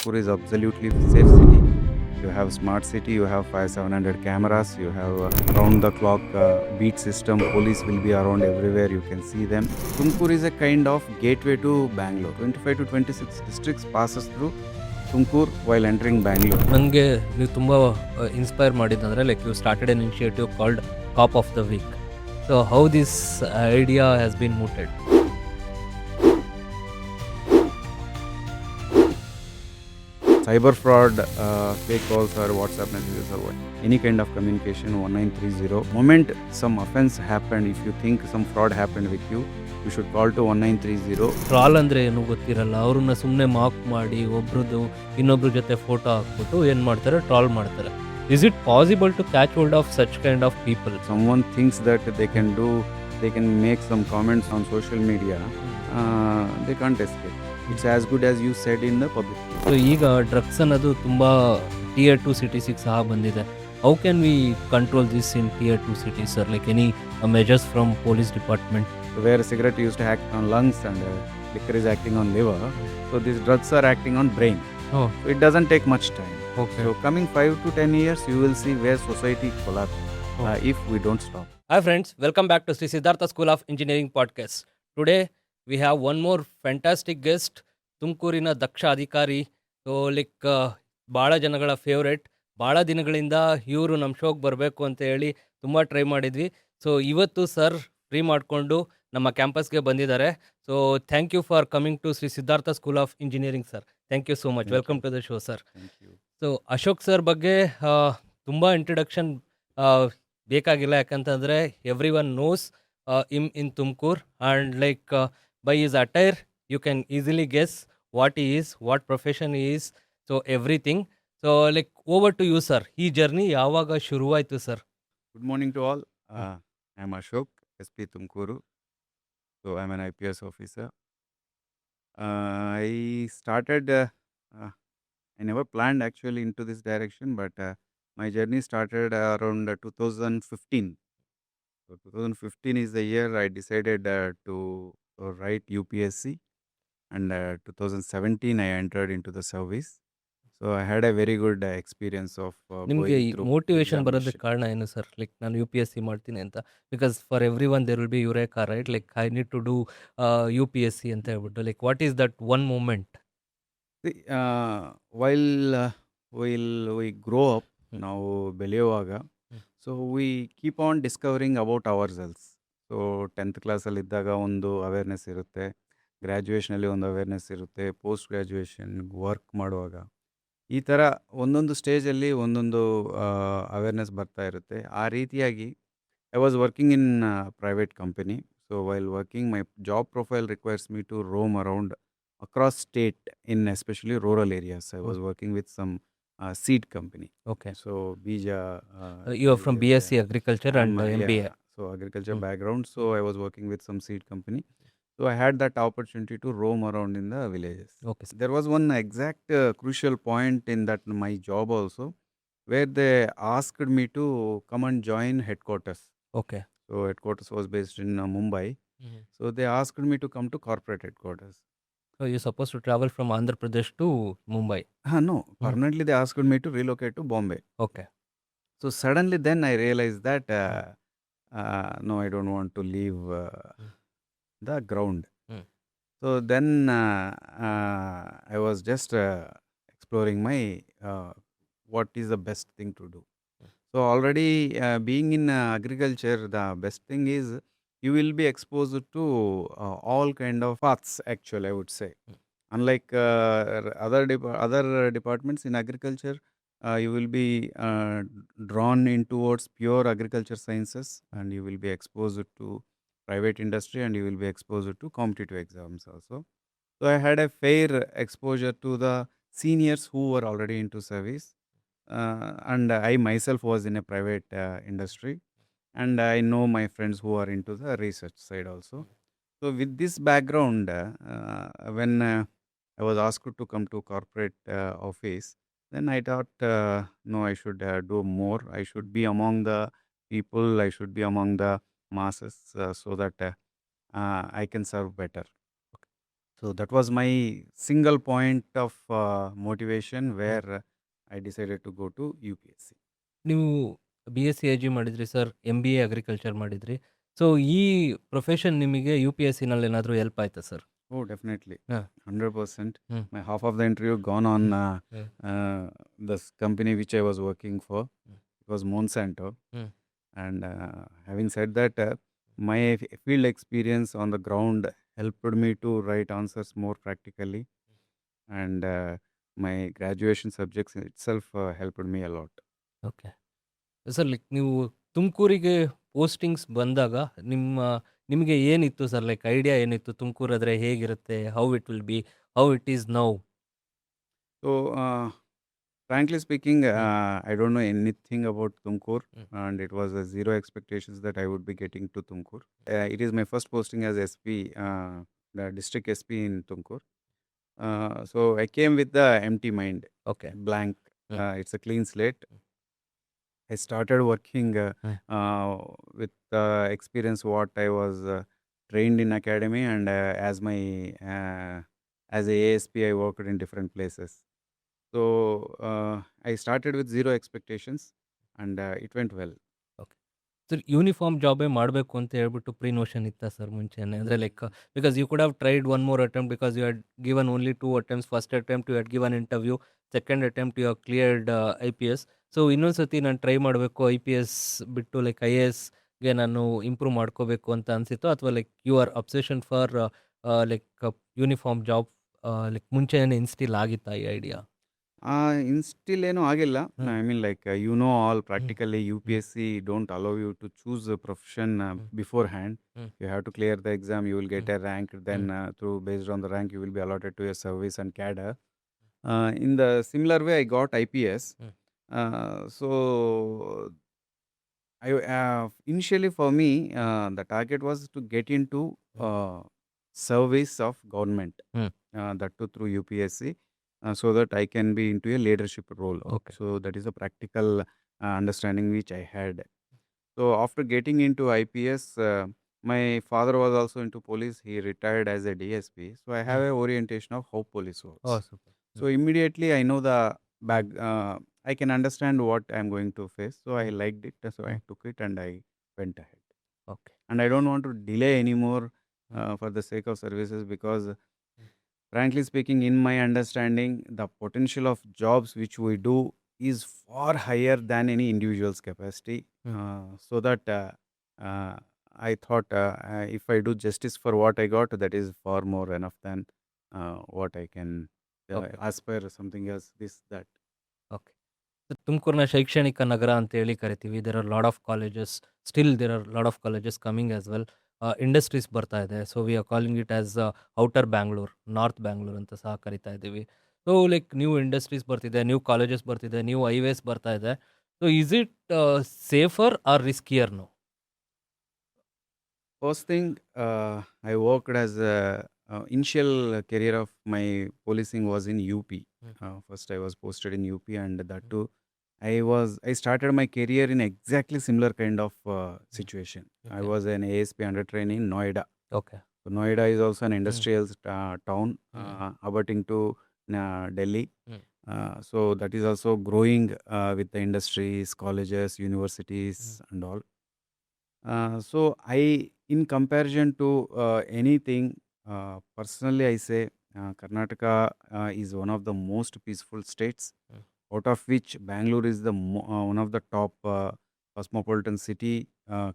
Tumkur is absolutely safe city. You have smart city, you have 5700 cameras, you have round the clock beat system, police will be around everywhere, you can see them. Tumkur is a kind of gateway to Bangalore. 25 to 26 districts passes through Tumkur while entering Bangalore. ನನಗೆ ನೀವು ತುಂಬ inspire ಮಾಡಿದ್ದಂದರೆ like you started an initiative called cop of the week. So how this idea has been mooted? Cyber fraud, fake calls or WhatsApp messages or what, any kind of communication 1930. Moment some offense happened, if you think some fraud happened with you, you should call to 1930. Trawl ಅಂದರೆ ಏನು ಗೊತ್ತಿರಲ್ಲ, ಅವ್ರನ್ನ ಸುಮ್ಮನೆ mark ಮಾಡಿ ಒಬ್ರದ್ದು ಇನ್ನೊಬ್ರ ಜೊತೆ photo ಹಾಕ್ಬಿಟ್ಟು ಏನು ಮಾಡ್ತಾರೆ, ಟ್ರಾಲ್ ಮಾಡ್ತಾರೆ. Is it possible to catch hold of such kind of people? Someone thinks that they can make some comments on social media, they can't escape. It's as good as you said in the public. So ಈಗ drugs ಅನ್ನೋದು ತುಂಬ Tier 2 ಸಿಟೀಸಿಗೆ ಸಹ ಬಂದಿದೆ. How can we control this in Tier 2 cities, sir? Like any measures from police department? Where cigarette used to act on lungs and liquor is acting on liver, so these drugs are acting on brain. Oh. So it doesn't take much time. Okay. So coming 5 to 10 years, you will see where society collapses if we don't stop. Hi friends, welcome back to Sri Siddhartha School of Engineering Podcast. Today we have one more fantastic guest, ತುಮಕೂರಿನ ದಕ್ಷ ಅಧಿಕಾರಿ. So like ಭಾಳ ಜನಗಳ favourite. ಭಾಳ ದಿನಗಳಿಂದ ಇವರು ನಮ್ಮ ಶೋಗೆ ಬರಬೇಕು ಅಂತ ಹೇಳಿ ತುಂಬ ಟ್ರೈ ಮಾಡಿದ್ವಿ. ಸೊ ಇವತ್ತು ಸರ್ ಫ್ರೀ ಮಾಡಿಕೊಂಡು ನಮ್ಮ ಕ್ಯಾಂಪಸ್ಗೆ ಬಂದಿದ್ದಾರೆ. So thank you for coming to Shri Siddhartha school of engineering sir. Thank you so much. Welcome to the show sir. So Ashok sir ಬಗ್ಗೆ ತುಂಬ ಇಂಟ್ರಡಕ್ಷನ್ ಬೇಕಾಗಿಲ್ಲ, ಯಾಕಂತಂದರೆ everyone knows in Tumkur and like by his attire you can easily guess what he is, what profession he is, so everything. So like over to you sir. Ee journey yavaga shuruvaitu sir? Good morning to all. I am Ashok, SP Tumkuru. So I am an IPS officer. I started, I never planned actually into this direction, but my journey started around 2015. So 2015 is the year I decided to write UPSC. And 2017 I entered into the service. So I had a very good experience of ನಿಮಗೆ going through motivation ಬರೋದಕ್ಕೆ examination. ಕಾರಣ ಏನು sir? Like ನಾನು UPSC ಮಾಡ್ತೀನಿ ಅಂತ, because for everyone there will be eureka, right? Like I need to do UPSC ಅಂತ ಹೇಳ್ಬಿಟ್ಟು, like what is that one moment? See, while we grow up, ನಾವು ಬೆಳೆಯುವಾಗ, so we keep on discovering about ourselves. So 10th ಕ್ಲಾಸಲ್ಲಿ ಇದ್ದಾಗ ಒಂದು awareness ಇರುತ್ತೆ, ಗ್ರ್ಯಾಜುಯೇಷನಲ್ಲಿ ಒಂದು awareness ಇರುತ್ತೆ, ಪೋಸ್ಟ್ ಗ್ರ್ಯಾಜುಯೇಷನ್ ವರ್ಕ್ ಮಾಡುವಾಗ ಈ ಥರ ಒಂದೊಂದು ಸ್ಟೇಜಲ್ಲಿ ಒಂದೊಂದು ಅವೇರ್ನೆಸ್ ಬರ್ತಾ ಇರುತ್ತೆ. ಆ ರೀತಿಯಾಗಿ I was working in private company. So while working my job profile requires me to roam around across state in especially rural areas. I was working with some seed company. Okay. So Bija. You are from BSc Agriculture and MBA. So agriculture background. So I was working with some seed company. So I had that opportunity to roam around in the villages. Okay. There was one exact crucial point in that my job also, where they asked me to come and join headquarters. Okay. So headquarters was based in Mumbai. So they asked me to come to corporate headquarters. So you're supposed to travel from Andhra Pradesh to Mumbai? No, permanently they asked me to relocate to Bombay. Okay. So suddenly then I realized that no, I don't want to leave the ground. So then I was just exploring my what is the best thing to do. So already being in agriculture, the best thing is you will be exposed to all kind of paths actually, I would say. Unlike other departments in agriculture, you will be drawn in towards pure agriculture sciences, and you will be exposed to private industry, and you will be exposed to competitive exams also. So I had a fair exposure to the seniors who were already into service, and I myself was in a private industry, and I know my friends who are into the research side also. So with this background, when I was asked to come to corporate office, then I thought, no, I should do more. I should be among the people. I should be among the masses, so that I can serve better. So that was my single point of motivation where I decided to go to UPSC. ನೀವು BSc AG ಮಾಡಿದ್ರಿ sir, MBA agriculture ಮಾಡಿದ್ರಿ. So ಈ profession ನಿಮಗೆ UPSCನಲ್ಲಿ ಏನಾದರೂ help ಆಯ್ತಾ sir? Oh, definitely. ಹಾಂ. 100%. ಹ್ಮ್. My half of the interview gone on hmm. this company which I was working for. Mm. It was Monsanto. Mm. And having said that, my field experience on the ground helped me to write answers more practically. And my graduation subjects itself helped me a lot. Okay. Sir like ನೀವು ತುಮಕೂರಿಗೆ postings ಬಂದಾಗ ನಿಮಗೆ ಏನಿತ್ತು sir, like idea ಏನಿತ್ತು ತುಮಕೂರಾದರೆ ಹೇಗಿರುತ್ತೆ, how it will be, how it is now? So, frankly speaking, Mm. I don't know anything about Tumkur, Mm. and it was zero expectations that I would be getting to Tumkur. It is my first posting as SP, the district SP in Tumkur. So I came with the empty mind, okay. blank. Mm. It's a clean slate. I started working with experience what I was trained in academy, and as my as a ASP I worked in different places. So I started with zero expectations, and it went well. Sir uniform ಜಾಬೇ ಮಾಡಬೇಕು ಅಂತ ಹೇಳ್ಬಿಟ್ಟು pre notion ಇತ್ತಾ sir ಮುಂಚೆನೇ? ಅಂದರೆ like because you could have tried one more attempt because you had given only 2 attempts. First attempt you had given interview, second attempt you have cleared IPS. So ಇನ್ನೊಂದು ಸತಿ ನಾನು try ಮಾಡಬೇಕು IPS ಬಿಟ್ಟು like IASಗೆ ನಾನು improve ಮಾಡ್ಕೋಬೇಕು ಅಂತ ಅನಿಸಿತ್ತು, ಅಥವಾ like you are obsession for like uniform job like ಮುಂಚೆನೇ ಇನ್ಸ್ಟಿಲ್ ಆಗಿತ್ತಾ ಈ ಐಡಿಯಾ? Instill ಏನೂ ಆಗಿಲ್ಲ. Hmm. I mean, like all practically UPSC don't allow you to choose a profession beforehand. Mm. You have to clear the exam, you will get Mm. a rank, then through based on the rank you will be allotted to your service and cadre. In the similar way I got IPS. Mm. So initially for me the target was to get into service of government, Mm. that too through UPSC, so that I can be into a leadership role. Okay. So that is a practical understanding which I had. So after getting into IPS, my father was also into police. He retired as a DSP. So I have a orientation of how police works. Oh, super. So immediately I know the back. I can understand what I am going to face. So I liked it. So I took it and I went ahead. Okay. And I don't want to delay anymore for the sake of services, because frankly speaking, in my understanding, the potential of jobs which we do is far higher than any individual's capacity. So that I thought if I do justice for what I got, that is far more enough than what I can Okay. aspire something else, this, that. Okay. ತುಮಕೂರನ್ನ ಶೈಕ್ಷಣಿಕ ನಗರ ಅಂತೇಳಿ ಕರಿತೀವಿ. There are lot of colleges, still there are lot of colleges coming as well. Industries ಬರ್ತಾ ಇದೆ. So we are calling it as outer Bangalore, north Bangalore ಅಂತ ಸಹ ಕರಿತಾ ಇದ್ದೀವಿ. ಸೊ ಲೈಕ್ ನ್ಯೂ ಇಂಡಸ್ಟ್ರೀಸ್ ಬರ್ತಿದೆ, ನ್ಯೂ ಕಾಲೇಜಸ್ ಬರ್ತಿದೆ, new highways ಬರ್ತಾ ಇದೆ. So is it safer or riskier no? First thing, I worked as a initial career of my policing was in UP. First I was posted in UP, and that too I started my career in exactly similar kind of situation. I Okay. was an ASP under training in Noida. Okay. So Noida is also an industrial town abutting to Delhi. So that is also growing with the industries, colleges, universities, and all. So in comparison to anything, personally I say Karnataka is one of the most peaceful states, out of which Bangalore is the one of the top cosmopolitan city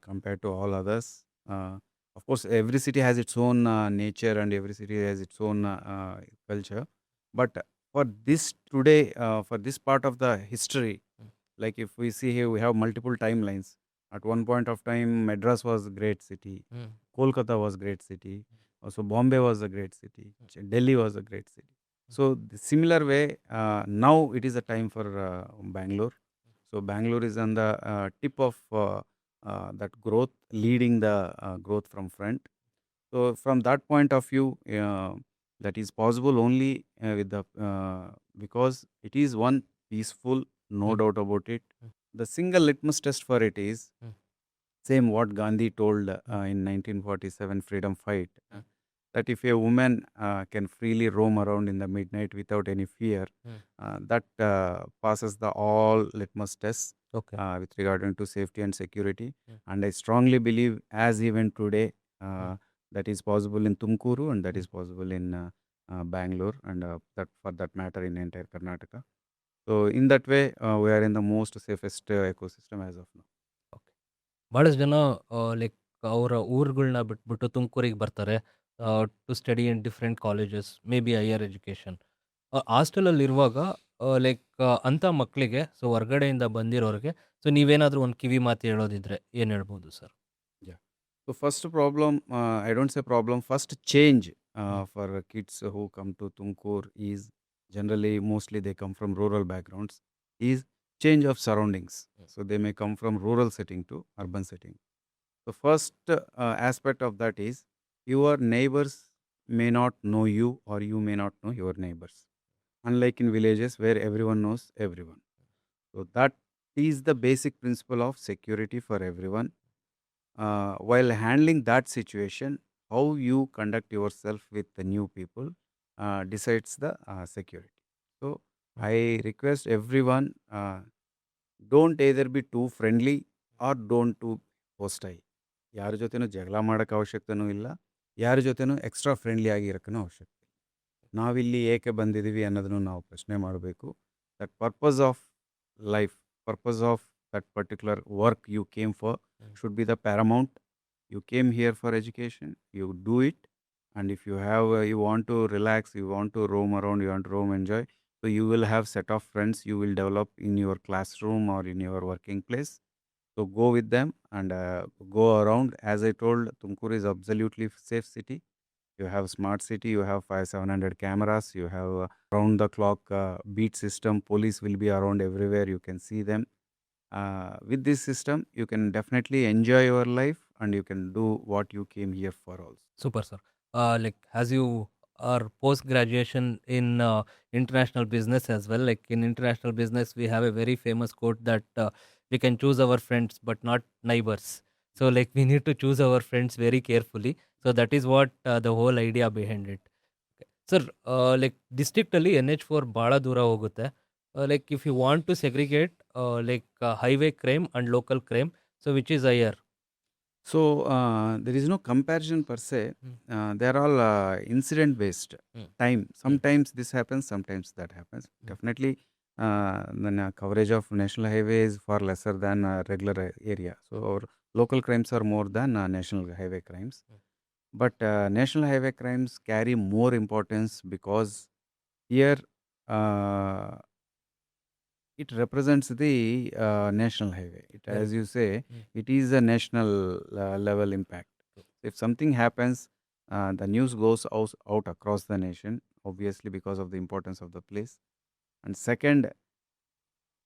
compared to all others. Of course, every city has its own nature, and every city has its own culture. But for this today, for this part of the history, like if we see here, we have multiple timelines. At one point of time, Madras was a great city. Kolkata was a great city. Also, Bombay was a great city. Delhi was a great city. So, the similar way, now it is a time for Bangalore. So, Bangalore is on the tip of that growth, leading the growth from front. So, from that point of view, that is possible only with the because it is one peaceful, no doubt about it. The single litmus test for it is same what Gandhi told in 1947 freedom fight. that if a woman can freely roam around in the midnight without any fear, that passes the all litmus tests Okay. with regard to safety and security. And I strongly believe, as even today, that is possible in Tumkuru, and that is possible in Bangalore, and that for that matter in entire Karnataka. So in that way, we are in the most safest ecosystem as of now. Okay. ಭಾಳಷ್ಟು ಜನ like ಅವರ ಊರುಗಳ್ನ ಬಿಟ್ಬಿಟ್ಟು ತುಮಕೂರಿಗೆ ಬರ್ತಾರೆ to study in different colleges, maybe higher education. ಹಾಸ್ಟೆಲಲ್ಲಿರುವಾಗ like ಅಂಥ ಮಕ್ಕಳಿಗೆ, ಸೊ ಹೊರ್ಗಡೆಯಿಂದ ಬಂದಿರೋರಿಗೆ, ಸೊ ನೀವೇನಾದರೂ ಒಂದು ಕಿವಿ ಮಾತು ಹೇಳೋದಿದ್ರೆ ಏನು ಹೇಳ್ಬೋದು sir? Yeah. So first problem, I don't say problem. First change Mm. for kids who come to Tumkur is generally mostly they come from rural backgrounds. Is change of surroundings. So they may come from rural setting to urban setting. The first aspect of that is your neighbors may not know you, or you may not know your neighbors. Unlike in villages where everyone knows everyone. So that is the basic principle of security for everyone. While handling that situation, how you conduct yourself with the new people decides the security. So I request everyone, don't either be too friendly or don't too hostile. ಯಾರ ಜೊತೆನೂ ಜಗಳ ಮಾಡೋಕ್ಕೆ ಅವಶ್ಯಕತೆನೂ ಇಲ್ಲ, ಯಾರ ಜೊತೆನೂ extra friendly ಆಗಿರೋಕ್ಕೂ ಅವಶ್ಯಕತೆ ಇಲ್ಲ. ನಾವಿಲ್ಲಿ ಏಕೆ ಬಂದಿದ್ದೀವಿ ಅನ್ನೋದನ್ನು ನಾವು ಪ್ರಶ್ನೆ ಮಾಡಬೇಕು. That purpose of life, purpose of that particular work you came for should be the paramount. You came here for education, you do it, and if you have you want to relax, you want to roam around, you want to roam, enjoy, so you will have set of friends you will develop in your classroom or in your working place. So go with them and go around. As I told, Tumkur is absolutely safe city. You have smart city, you have 700 cameras, you have round the clock beat system, police will be around everywhere, you can see them. With this system you can definitely enjoy your life and you can do what you came here for also. Super, sir. Like, as you are post graduation in international business as well, like in international business, we have a very famous quote that we can choose our friends but not neighbors. So, like, we need to choose our friends very carefully. So, that is what the whole idea behind it. Okay. Sir, like, district ಅಲ್ಲಿ NH4 ಭಾಳ ದೂರ ಹೋಗುತ್ತೆ. Like, if you want to segregate like highway crime and local crime, so which is higher? So there is no comparison per se. They are all incident based. Time. Sometimes this happens, sometimes that happens. Definitely, the coverage of national highway is far lesser than regular area. So our local crimes are more than national highway crimes. But national highway crimes carry more importance because here it represents the national highway. Right. As you say, it is a national level impact. If something happens, the news goes out across the nation, obviously because of the importance of the place. And second,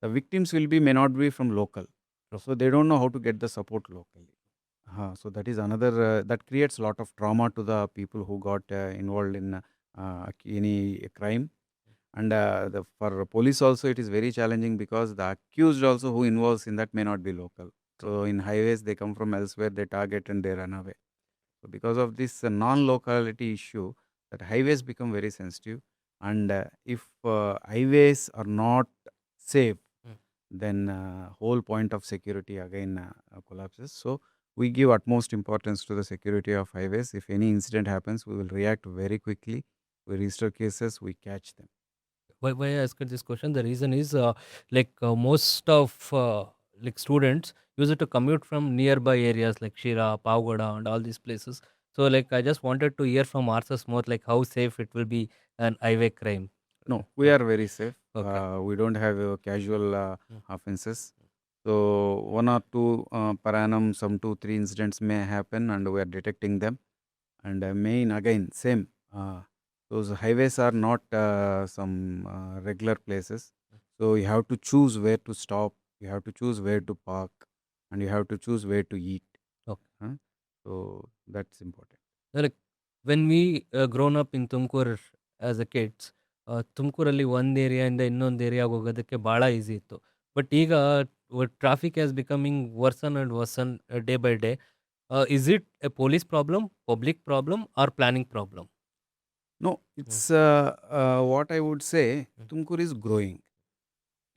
the victims may not be from local, so they don't know how to get the support locally. So that is another that creates a lot of trauma to the people who got involved in any crime. And for police also it is very challenging because the accused also who involves in that may not be local. So in highways they come from elsewhere, they target and they run away. So because of this non-locality issue, that highways become very sensitive. And if highways are not safe, then whole point of security again collapses. So we give utmost importance to the security of highways. If any incident happens, we will react very quickly. We register cases, we catch them. Why I asked this question? The reason is like most of like students use it to commute from nearby areas like Shira, Pavgoda, and all these places. So like I just wanted to hear from Arsas more like how safe it will be an highway crime. No, we are very safe. Okay. We don't have casual offenses. So one or two per annum, some 2-3 incidents may happen, and we are detecting them. And main again same. Those highways are not some regular places. So you have to choose where to stop. You have to choose where to park, and you have to choose where to eat. Okay. So that's important. Like when we grown up in Tumkur as a kids, ತುಮಕೂರಲ್ಲಿ ಒಂದು ಏರಿಯಾಯಿಂದ ಇನ್ನೊಂದು ಏರಿಯಾಗೆ ಹೋಗೋದಕ್ಕೆ ಭಾಳ easy ಇತ್ತು. But ಈಗ traffic as becoming version and version day by day. Is it a police problem, public problem, or planning problem? No, it's what I would say. Tumkur is growing.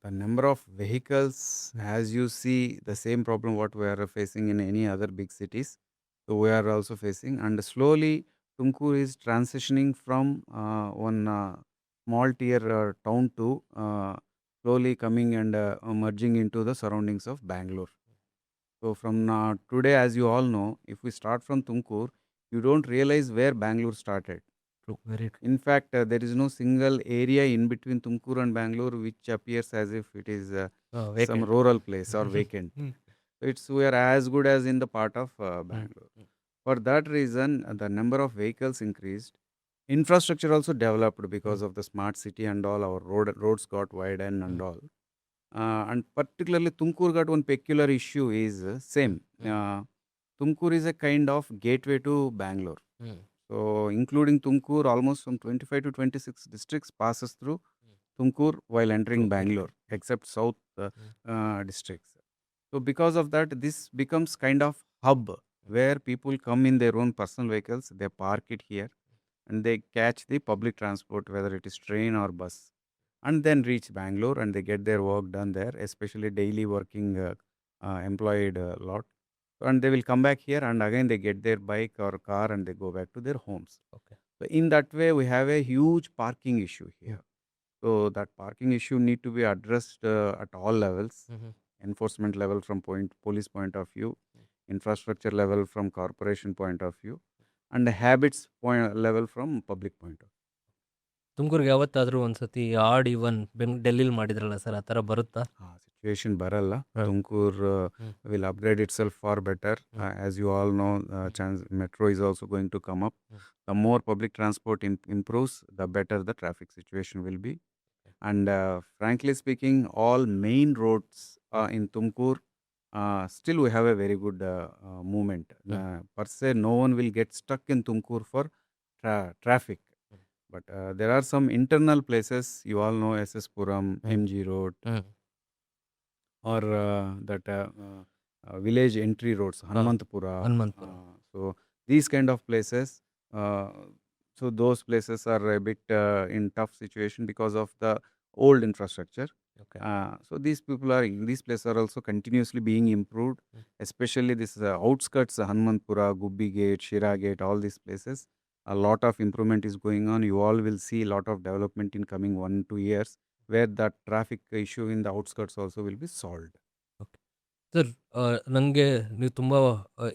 The number of vehicles, as you see, the same problem what we are facing in any other big cities. So we are also facing, and slowly Tumkur is transitioning from one small tier town to slowly coming and merging into the surroundings of Bangalore. So from today, as you all know, if we start from Tumkur, you don't realize where Bangalore started. True, very true. In fact, there is no single area in between Tumkur and Bangalore which appears as if it is some Vacant. rural place or vacant. So it's we are as good as in the part of Bangalore. For that reason, the number of vehicles increased. Infrastructure also developed because of the smart city and all. Our roads got widened and all. And particularly Tumkur got one peculiar issue is same. Tumkur is a kind of gateway to Bangalore. So including Tumkur, almost from 25 to 26 districts passes through Tumkur while entering Bangalore, except south districts. So because of that, this becomes kind of hub where people come in their own personal vehicles, they park it here, and they catch the public transport, whether it is train or bus, and then reach Bangalore and they get their work done there, especially daily working employed lot. And they will come back here and again they get their bike or car and they go back to their homes. Okay. So in that way, we have a huge parking issue here. So that parking issue need to be addressed at all levels. Enforcement level from police point of view, infrastructure level from corporation point of view, and the habits level from public point of view. ತುಮಕೂರಿಗೆ ಯಾವತ್ತಾದರೂ ಒಂದ್ಸತಿ add ಇವನ್ ಡೆಲ್ಲಿಲಿ ಮಾಡಿದ್ರಲ್ಲ sir, ಆ ಥರ ಬರುತ್ತಾ? Situation baralla. Tumkur will upgrade itself far better. As you all know, metro is also going to come up. The more public transport improves, the better the traffic situation will be. And frankly speaking, all main roads in Tumkur, still we have a very good movement. Per se, no one will get stuck in Tumkur for traffic. But there are some internal places, you all know, SS Puram, MG Road, or that village entry roads, Hanmantpura. So these kind of places, so those places are a bit in tough situation because of the old infrastructure. So these places are also continuously being improved, especially this outskirts, Hanmantpura, Gubbi Gate, Shira Gate, all these places. A lot of improvement is going on. You all will see a lot of development in coming 1-2 years, where that traffic issue in the outskirts also will be solved. Sir, ನನಗೆ ನೀವು ತುಂಬ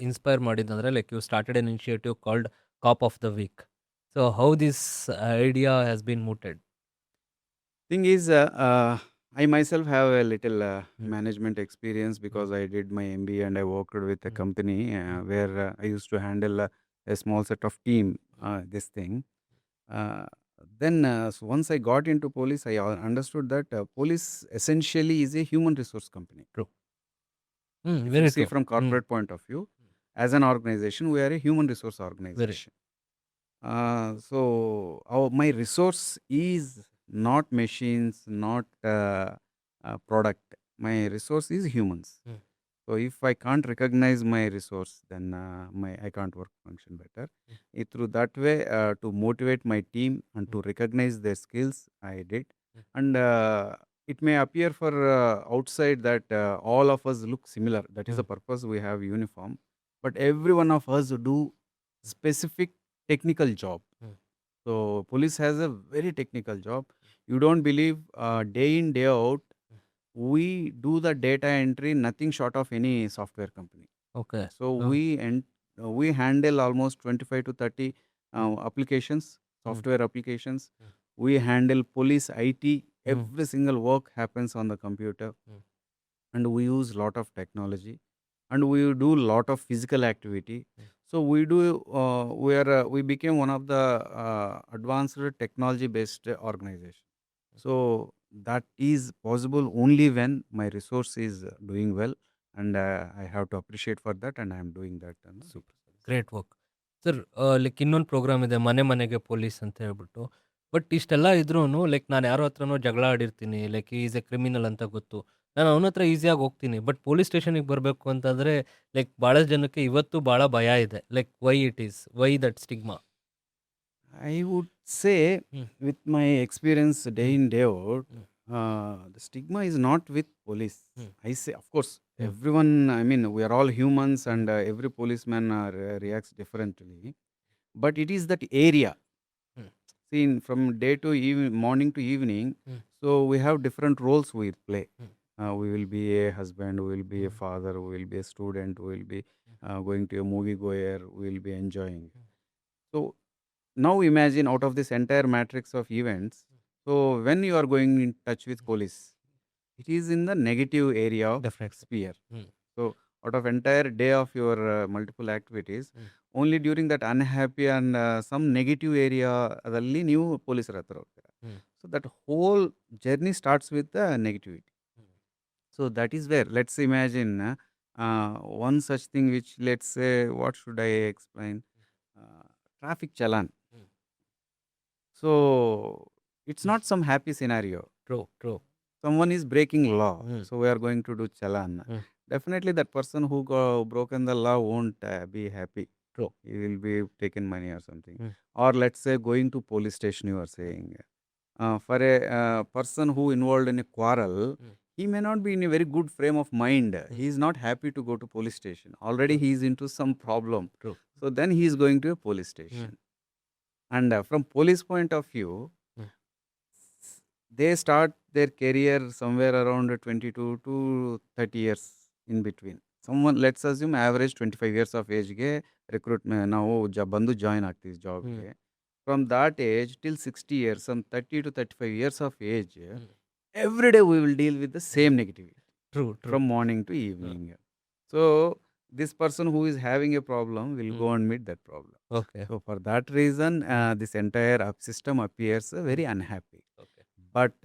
inspire ಮಾಡಿದ್ದಂದರೆ like you started an initiative called cop of the week. So how this idea has been mooted? Thing is, I myself have a little management experience because I did my MBA and I worked with a company where I used to handle a small set of team, this thing. Then so once I got into police, I understood that police essentially is a human resource company. True. If you see from corporate point of view, as an organization, we are a human resource organization. So my resource is not machines, not product. My resource is humans. So if I can't recognize my resource, then I can't function better. Through that way, to motivate my team and to recognize their skills, I did. And it may appear for outside that all of us look similar. That is the purpose we have uniform. But every one of us do specific technical job. So police has a very technical job. You don't believe, day in, day out, we do the data entry, nothing short of any software company. Okay. So we handle almost 25 to 30 applications, software applications. We handle police IT. Every single work happens on the computer. And we use lot of technology. And we do lot of physical activity. So we became one of the advanced technology-based organization. So that is possible only when my resource is doing well, and I have to appreciate for that, and I am doing that. Super. Great work sir. Like ಇನ್ನೊಂದು program ಇದೆ, ಮನೆ ಮನೆಗೆ police ಅಂತ ಹೇಳ್ಬಿಟ್ಟು. But ಇಷ್ಟೆಲ್ಲ ಇದ್ರೂ like ನಾನು ಯಾರೋ ಹತ್ರನೋ ಜಗಳ ಆಡಿರ್ತೀನಿ, ಲೈಕ್ ಈಸ್ ಎ ಕ್ರಿಮಿನಲ್ ಅಂತ ಗೊತ್ತು. ನಾನು ಅವನ ಹತ್ರ ಈಸಿಯಾಗಿ ಹೋಗ್ತೀನಿ. ಬಟ್ ಪೊಲೀಸ್ ಸ್ಟೇಷನಿಗೆ ಬರಬೇಕು ಅಂತಂದರೆ ಲೈಕ್ ಭಾಳಷ್ಟು ಜನಕ್ಕೆ ಇವತ್ತು ಭಾಳ ಭಯ ಇದೆ. Like why it is? Why that stigma? I would say, Mm. with my experience day Mm. in, day out, Mm. the stigma is not with police. Mm. I say, of course, Mm. everyone, I mean, we are all humans and every policeman reacts differently. But it is that area. Mm. See, from day to morning to evening, Mm. so we have different roles we play. Mm. We will be a husband, we will be a Mm. father, we will be a student, we will be Mm. going to a movie goer, we will be enjoying. Mm. So now imagine out of this entire matrix of events, so when you are going in touch with police, it is in the negative area of Definitely. sphere. Mm. So out of entire day of your multiple activities, Mm. only during that unhappy and some negative area aದಲ್ಲಿ ನೀವು ಪೊಲೀಸರ ಹತ್ರ ಹೋಗ್ತೀರಾ. Mm. So that whole journey starts with the negativity. Mm. So that is where, let's imagine one such thing which, let's say, what should I explain? Traffic challan. Mm. So it's not some happy scenario. True, true. Someone is breaking law, Mm. so we are going to do challan. Mm. Definitely that person who broken the law won't be happy. True. He will be taken money or something. Mm. Or let's say going to police station, you are saying. For a person who involved in a quarrel, Mm. he may not be in a very good frame of mind. He is not happy to go to police station. Already he is into some problem. True. So then he is going to a police station. And from police point of view, Mm. they start their career somewhere around 22 to 30 years in between. Someone, let's assume average 25 years of age ge recruitment ನಾವು ಬಂದು join ಆಗ್ತೀವಿ ಜಾಬ್ಗೆ. From that age till 60 years, some 30 to 35 years of age, every day we will deal with the same negativity. True, true. From morning to evening. So this person who is having a problem will go and meet that problem. Okay. So for that reason, this entire system appears very unhappy. Okay. But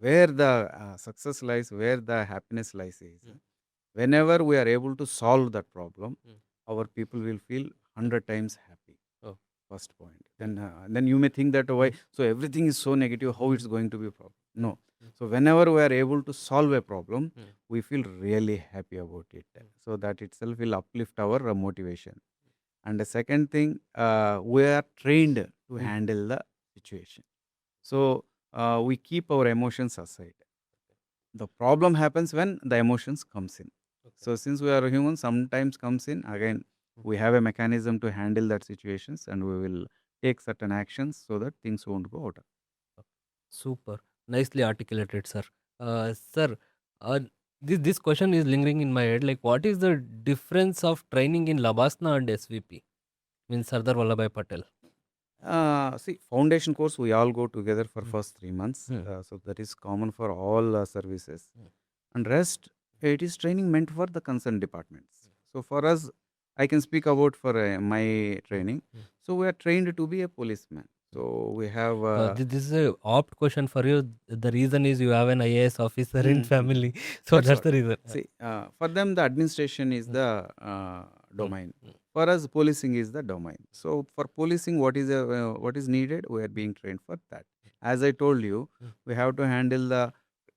where the success lies, where the happiness lies is, whenever we are able to solve that problem, our people will feel 100 times happy. Oh. First point. Then you may think that why, so everything is so negative, how it's going to be a problem? No. So whenever we are able to solve a problem, we feel really happy about it. So that itself will uplift our motivation. And the second thing, we are trained to handle the situation. So we keep our emotions aside. The problem happens when the emotions comes in. So since we are human, sometimes comes in, again, we have a mechanism to handle that situations, and we will take certain actions so that things won't go out. Super. Nicely articulated, sir. Sir, this question is lingering in my head. Like, what is the difference of training in Labasna and SVP? Means Sardar Vallabhai Patel. See, foundation course, we all go together for first 3 months. So that is common for all services. And rest, it is training meant for the concerned departments. So for us, I can speak about for my training. So we are trained to be a policeman. So we have... this is a opt question for you. The reason is you have an IAS officer in family. So that's the reason. See, for them, the administration is the domain. For us, policing is the domain. So for policing, what is needed, we are being trained for that. As I told you, we have to handle the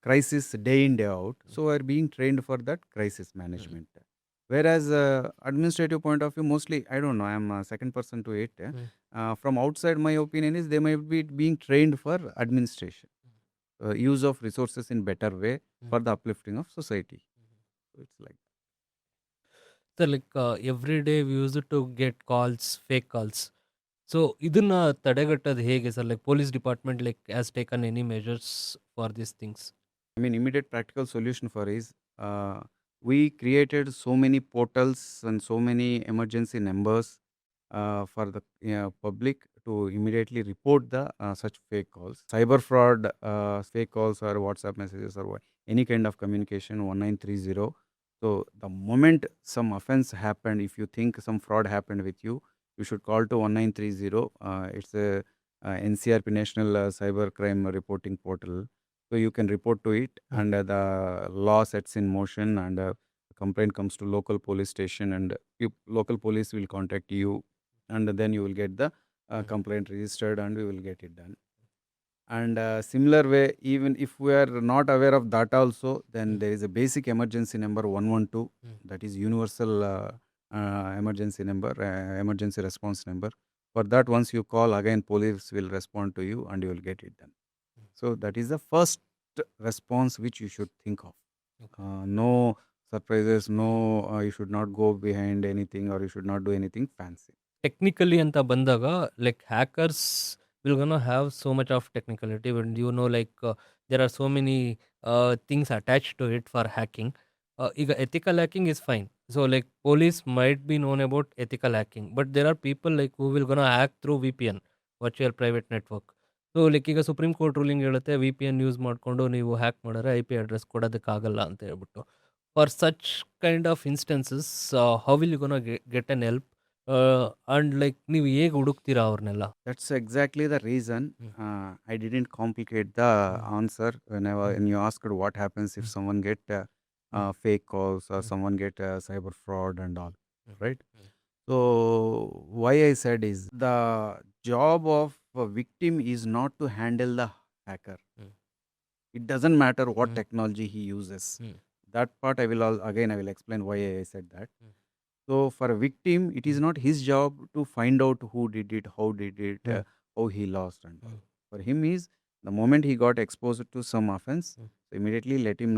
crisis day in, day out. So we are being trained for that crisis management. Whereas administrative point of view, mostly, I don't know, I am a second person to it. From outside, my opinion is they might be being trained for administration. Use of resources in better way for the uplifting of society. So it's like that. Sir, like every day we used to get calls, fake calls. So ಇದನ್ನ ತಡೆಗಟ್ಟೋದು ಹೇಗೆ sir? Like police department like has taken any measures for these things? I mean, immediate practical solution for is we created so many portals and so many emergency numbers for the public to immediately report the such fake calls. Cyber fraud, fake calls or WhatsApp messages or any kind of communication, 1930. So the moment some offense happened, if you think some fraud happened with you, you should call to 1930. It's a NCRP National Cyber Crime Reporting Portal. So you can report to it, and the law sets in motion, and complaint comes to local police station, and local police will contact you, and then you will get the complaint registered, and we will get it done. And similar way, even if we are not aware of that also, then Mm. there is a basic emergency number 112, Mm. that is universal emergency number, emergency response number. For that, once you call, again police will respond to you and you will get it done. Mm. So that is the first response which you should think of. Okay. No surprises, no, you should not go behind anything or you should not do anything fancy. Technically ಅಂತ ಬಂದಾಗ like hackers will gonna have so much of technicality when like there are so many things attached to it for hacking. ಈಗ ethical hacking is fine. So like police might be known about ethical hacking, but there are people like who will gonna hack through VPN, virtual private network. So like ಈಗ supreme court ruling ಹೇಳುತ್ತೆ VPN use ಮಾಡಿಕೊಂಡು ನೀವು hack ಮಾಡಿದ್ರೆ IP address ಕೊಡೋದಕ್ಕಾಗಲ್ಲ ಅಂತ ಹೇಳ್ಬಿಟ್ಟು. For such kind of instances how will you gonna get an help and like ನೀವು ಹೇಗೆ ಹುಡುಕ್ತೀರಾ ಅವ್ರನ್ನೆಲ್ಲ? That's exactly the reason I didn't complicate the answer when you asked what happens if someone get fake calls or someone get cyber fraud and all, right? So why I said is the job of a victim is not to handle the hacker. It doesn't matter what technology he uses. That part I will I will explain why I said that. So for a victim, it is not his job to find out who did it, how did it, how he lost, and all. For him is the moment he got exposed to some offense, so immediately let him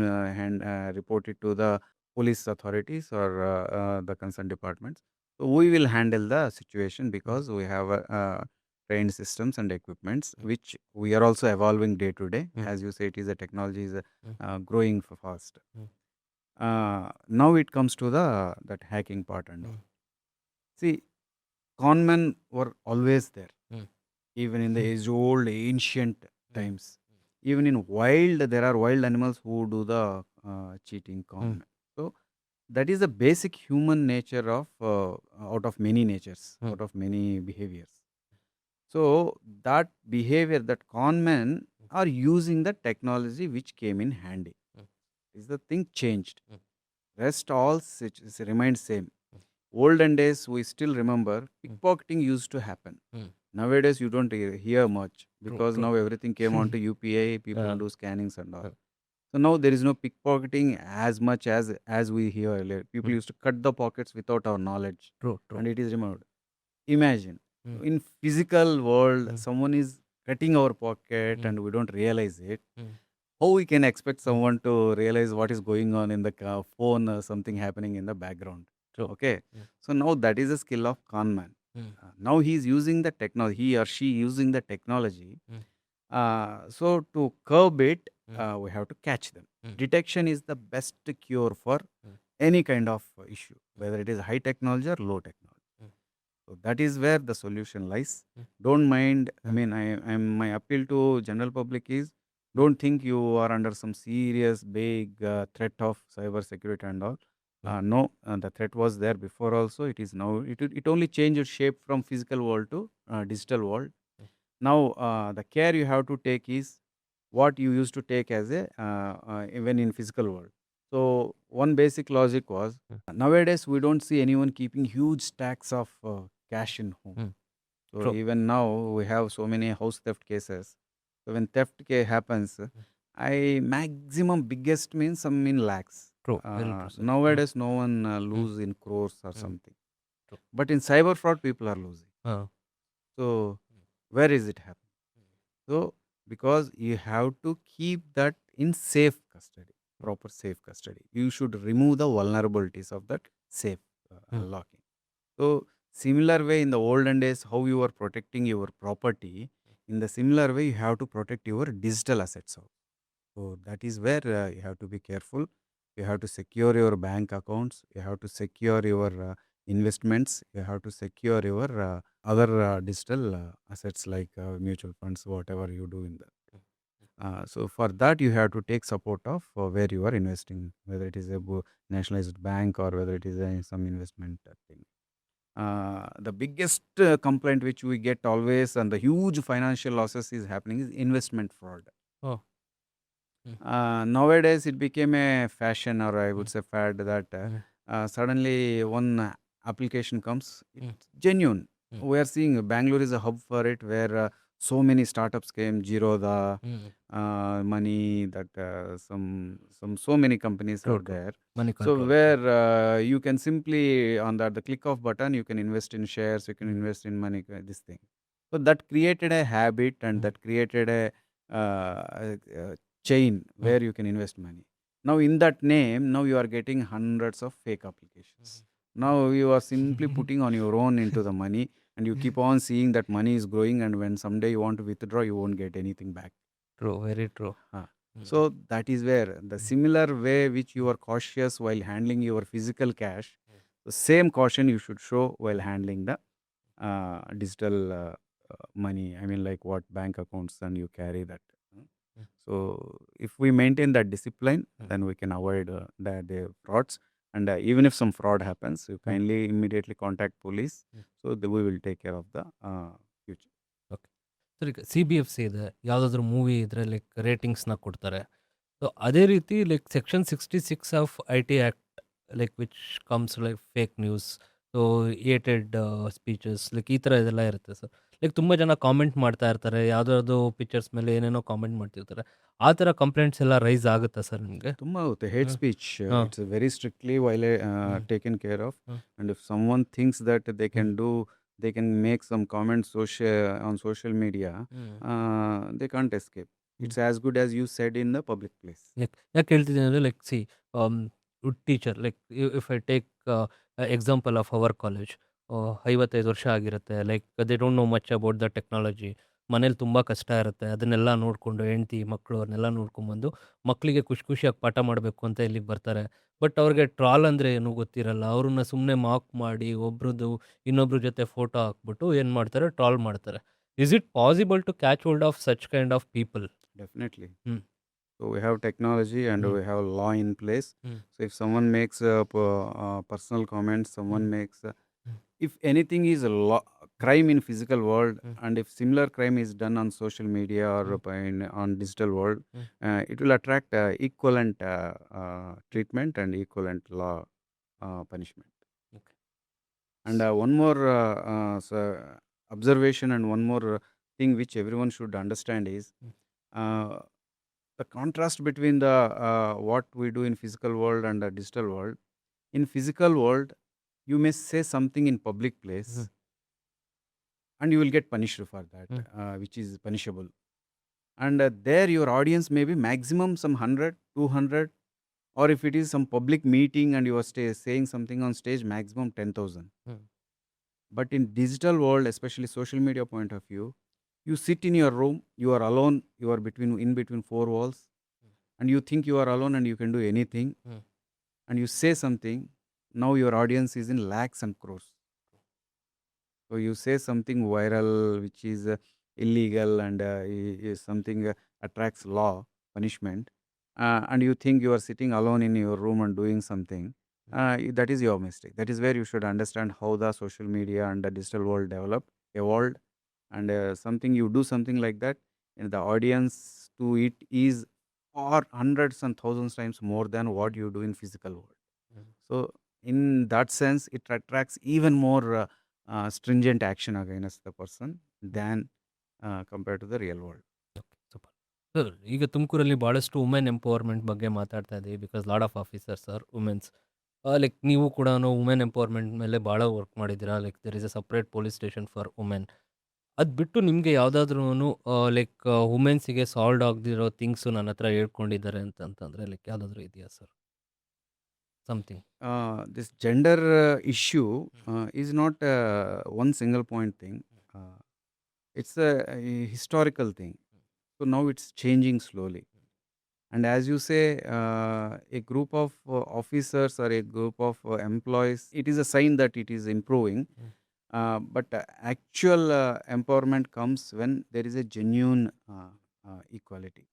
report it to the police authorities or the concerned departments. So we will handle the situation because we have trained systems and equipments which we are also evolving day to day. As you say, it is a technology is growing fast. Now it comes to that hacking part and all. See, conmen were always there, even in the age-old ancient times. Even in wild, there are wild animals who do the cheating conmen. So that is the basic human nature of out of many natures, out of many behaviors. So that behavior, that conmen are using the technology which came in handy. Is the thing changed? Rest all remained same. Olden days, we still remember pickpocketing used to happen. Nowadays, you don't hear much because now everything came on to UPI, people do scannings and all. So now there is no pickpocketing as much as we hear earlier. People used to cut the pockets without our knowledge. True. And it is removed. Imagine, in physical world, someone is cutting our pocket and we don't realize it. How we can expect someone to realize what is going on in the phone or something happening in the background? True. Okay. So now that is a skill of con man. Now he is using the technology, he or she using the technology. So to curb it, we have to catch them. Detection is the best cure for any kind of issue, whether it is high technology or low technology. So that is where the solution lies. Don't mind. I mean, my appeal to general public is, don't think you are under some serious big threat of cyber security and all. No, the threat was there before also. It is now. It only changed shape from physical world to digital world. Now the care you have to take is what you used to take as a even in physical world. So one basic logic was, nowadays we don't see anyone keeping huge stacks of cash in home. So True. even now we have so many house theft cases. So when theft happens, maximum biggest means some in lakhs. True. Very true, sir. Nowadays no one lose in crores or something. True. But in cyber fraud, people are losing. So where is it happening? So because you have to keep that in safe custody, proper safe custody. You should remove the vulnerabilities of that safe locking. So similar way, in the olden days, how you were protecting your property, in the similar way, you have to protect your digital assets also. So that is where you have to be careful. You have to secure your bank accounts. You have to secure your investments. You have to secure your other digital assets like mutual funds, whatever you do in that. So for that, you have to take support of where you are investing, whether it is a nationalized bank or whether it is some investment thing. The biggest complaint which we get always, and the huge financial losses is happening, is investment fraud. Oh. Nowadays it became a fashion, or I would say fad, that suddenly one application comes, it's genuine. We are seeing Bangalore is a hub for it, where So many startups came, Zerodha, money, that some so many companies True, are true. there. Money So control. where you can simply on the click of button you can invest in shares, you can invest in money, this thing. So that created a habit, and that created a chain where you can invest money. Now in that name, now you are getting hundreds of fake applications. Now you are simply putting on your own into the money, and you keep on seeing that money is growing, and when someday you want to withdraw, you won't get anything back. True, very true. So that is where the similar way which you are cautious while handling your physical cash, the same caution you should show while handling the digital money. I mean, like what bank accounts and you carry that. So if we maintain that discipline, then we can avoid the frauds. And even if some fraud happens, you kindly immediately contact police. So we will take care of the future. Okay sir, ಈಗ CBFC ಇದೆ, ಯಾವುದಾದ್ರೂ movie ಇದ್ರೆ like ರೇಟಿಂಗ್ಸ್ನ ಕೊಡ್ತಾರೆ. So ಅದೇ ರೀತಿ like section 66 of IT act like which comes like fake news, so aided speeches like ಈ ಥರ ಇದೆಲ್ಲ ಇರುತ್ತೆ ಸರ್. ಲೈಕ್ ತುಂಬ ಜನ ಕಾಮೆಂಟ್ ಮಾಡ್ತಾ ಇರ್ತಾರೆ, ಯಾವುದಾದ್ರು ಪಿಕ್ಚರ್ಸ್ ಮೇಲೆ ಏನೇನೋ ಕಾಮೆಂಟ್ ಮಾಡ್ತಿರ್ತಾರೆ. ಆ ಥರ ಕಂಪ್ಲೇಂಟ್ಸ್ ಎಲ್ಲ ರೈಸ್ ಆಗುತ್ತಾ ಸರ್ ನಿಮಗೆ? ತುಂಬಾ ಆಗುತ್ತೆ. Hate speech it's very strictly taken care of. And if someone thinks that they can make some comments on social media, they can't escape. It's as good as you said in the public place. ಯಾಕೆ ಹೇಳ್ತಿದ್ದೀನಿ ಅಂದರೆ like C teacher like if I take example of our college, 55 ವರ್ಷ ಆಗಿರುತ್ತೆ, like they don't know much about the technology. ಮನೇಲಿ ತುಂಬ ಕಷ್ಟ ಇರುತ್ತೆ, ಅದನ್ನೆಲ್ಲ ನೋಡಿಕೊಂಡು ಹೆಂಡ್ತಿ ಮಕ್ಕಳು ಅವ್ರನ್ನೆಲ್ಲ ನೋಡ್ಕೊಂಬಂದು ಮಕ್ಕಳಿಗೆ ಖುಷಿಯಾಗಿ ಪಾಠ ಮಾಡಬೇಕು ಅಂತ ಇಲ್ಲಿಗೆ ಬರ್ತಾರೆ. ಬಟ್ ಅವ್ರಿಗೆ ಟ್ರಾಲ್ ಅಂದರೆ ಏನೂ ಗೊತ್ತಿರಲ್ಲ. ಅವ್ರನ್ನ ಸುಮ್ಮನೆ ಮಾಕ್ ಮಾಡಿ ಒಬ್ರದ್ದು ಇನ್ನೊಬ್ರ ಜೊತೆ ಫೋಟೋ ಹಾಕ್ಬಿಟ್ಟು ಏನು ಮಾಡ್ತಾರೆ, ಟ್ರಾಲ್ ಮಾಡ್ತಾರೆ. Is it possible to catch hold of such kind of people? Definitely. So we have technology and we have law in place. So if someone makes a personal comment, someone makes if anything is a crime in physical world, and if similar crime is done on social media or on digital world, it will attract equivalent treatment and equivalent law punishment. Okay. And one more observation and one more thing which everyone should understand is the contrast between the what we do in physical world and the digital world. In physical world, you may say something in public place, and you will get punished for that, which is punishable. And there your audience may be maximum some 100, 200, or if it is some public meeting and you are saying something on stage, maximum 10,000. But in digital world, especially social media point of view, you sit in your room, you are alone, you are in between four walls, and you think you are alone and you can do anything, and you say something. Now your audience is in lakhs and crores. So you say something viral which is illegal and is something attracts law punishment, and you think you are sitting alone in your room and doing something. That is your mistake. That is where you should understand how the social media and the digital world evolved, and something you do something like that, and the audience to it is or hundreds and thousands times more than what you do in physical world. So in that sense, it attracts even more stringent action against the person than compared to the real world. Super sir. ಈಗ ತುಮಕೂರಲ್ಲಿ ಭಾಳಷ್ಟು women empowerment ಬಗ್ಗೆ ಮಾತಾಡ್ತಾ ಇದ್ದೀವಿ, because lot of officers are womens. Like ನೀವು ಕೂಡ women empowerment ಮೇಲೆ ಭಾಳ ವರ್ಕ್ ಮಾಡಿದ್ದೀರಾ. Like there is a separate police station for women. ಅದು ಬಿಟ್ಟು ನಿಮಗೆ ಯಾವುದಾದ್ರೂ ಲೈಕ್ ವುಮೆನ್ಸಿಗೆ ಸಾಲ್ವ್ ಆಗದಿರೋ ಥಿಂಗ್ಸು ನನ್ನ ಹತ್ರ ಹೇಳ್ಕೊಂಡಿದ್ದಾರೆ ಅಂತಂದರೆ ಲೈಕ್ ಯಾವುದಾದ್ರೂ ಇದೆಯಾ sir? Something. This gender issue is not one single point thing. It's a historical thing. So now it's changing slowly. And as you say, a group of officers or a group of employees, it is a sign that it is improving. But actual empowerment comes when there is a genuine equality.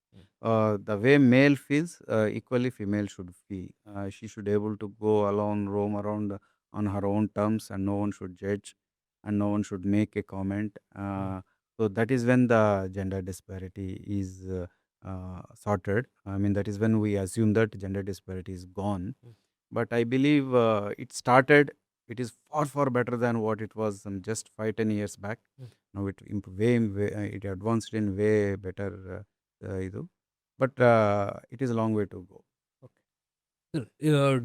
The way male feels, equally female should feel. She should be able to go alone, roam around on her own terms, and no one should judge, and no one should make a comment. So that is when the gender disparity is sorted. I mean, that is when we assume that gender disparity is gone. But I believe it started it is far better than what it was just 5-10 years back. Now it advanced in way better idu, but it is a long way to go.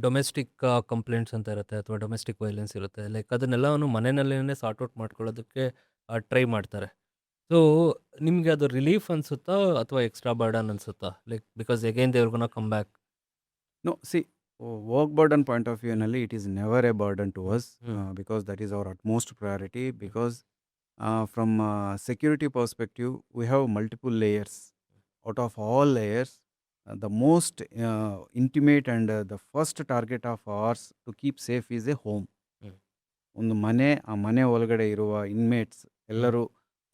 Domestic complaints ಅಂತ ಇರುತ್ತೆ ಅಥವಾ domestic violence ಇರುತ್ತೆ, like ಅದನ್ನೆಲ್ಲವನ್ನು ಮನೆಯಲ್ಲೇ sort out ಮಾಡ್ಕೊಳ್ಳೋದಕ್ಕೆ try ಮಾಡ್ತಾರೆ. So ನಿಮಗೆ ಅದು ರಿಲೀಫ್ ಅನ್ಸುತ್ತಾ ಅಥವಾ ಎಕ್ಸ್ಟ್ರಾ ಬರ್ಡನ್ ಅನ್ಸುತ್ತಾ? Like because again they are gonna come back. No, see, work burden point of view, it is never a burden to us, because that is our utmost priority. Because from security perspective, we have multiple layers. Out of all layers, the most intimate and the first target of ours to keep safe is a home. ಒಂದು ಮನೆ, ಆ ಮನೆ ಒಳಗಡೆ ಇರುವ inmates ಎಲ್ಲರೂ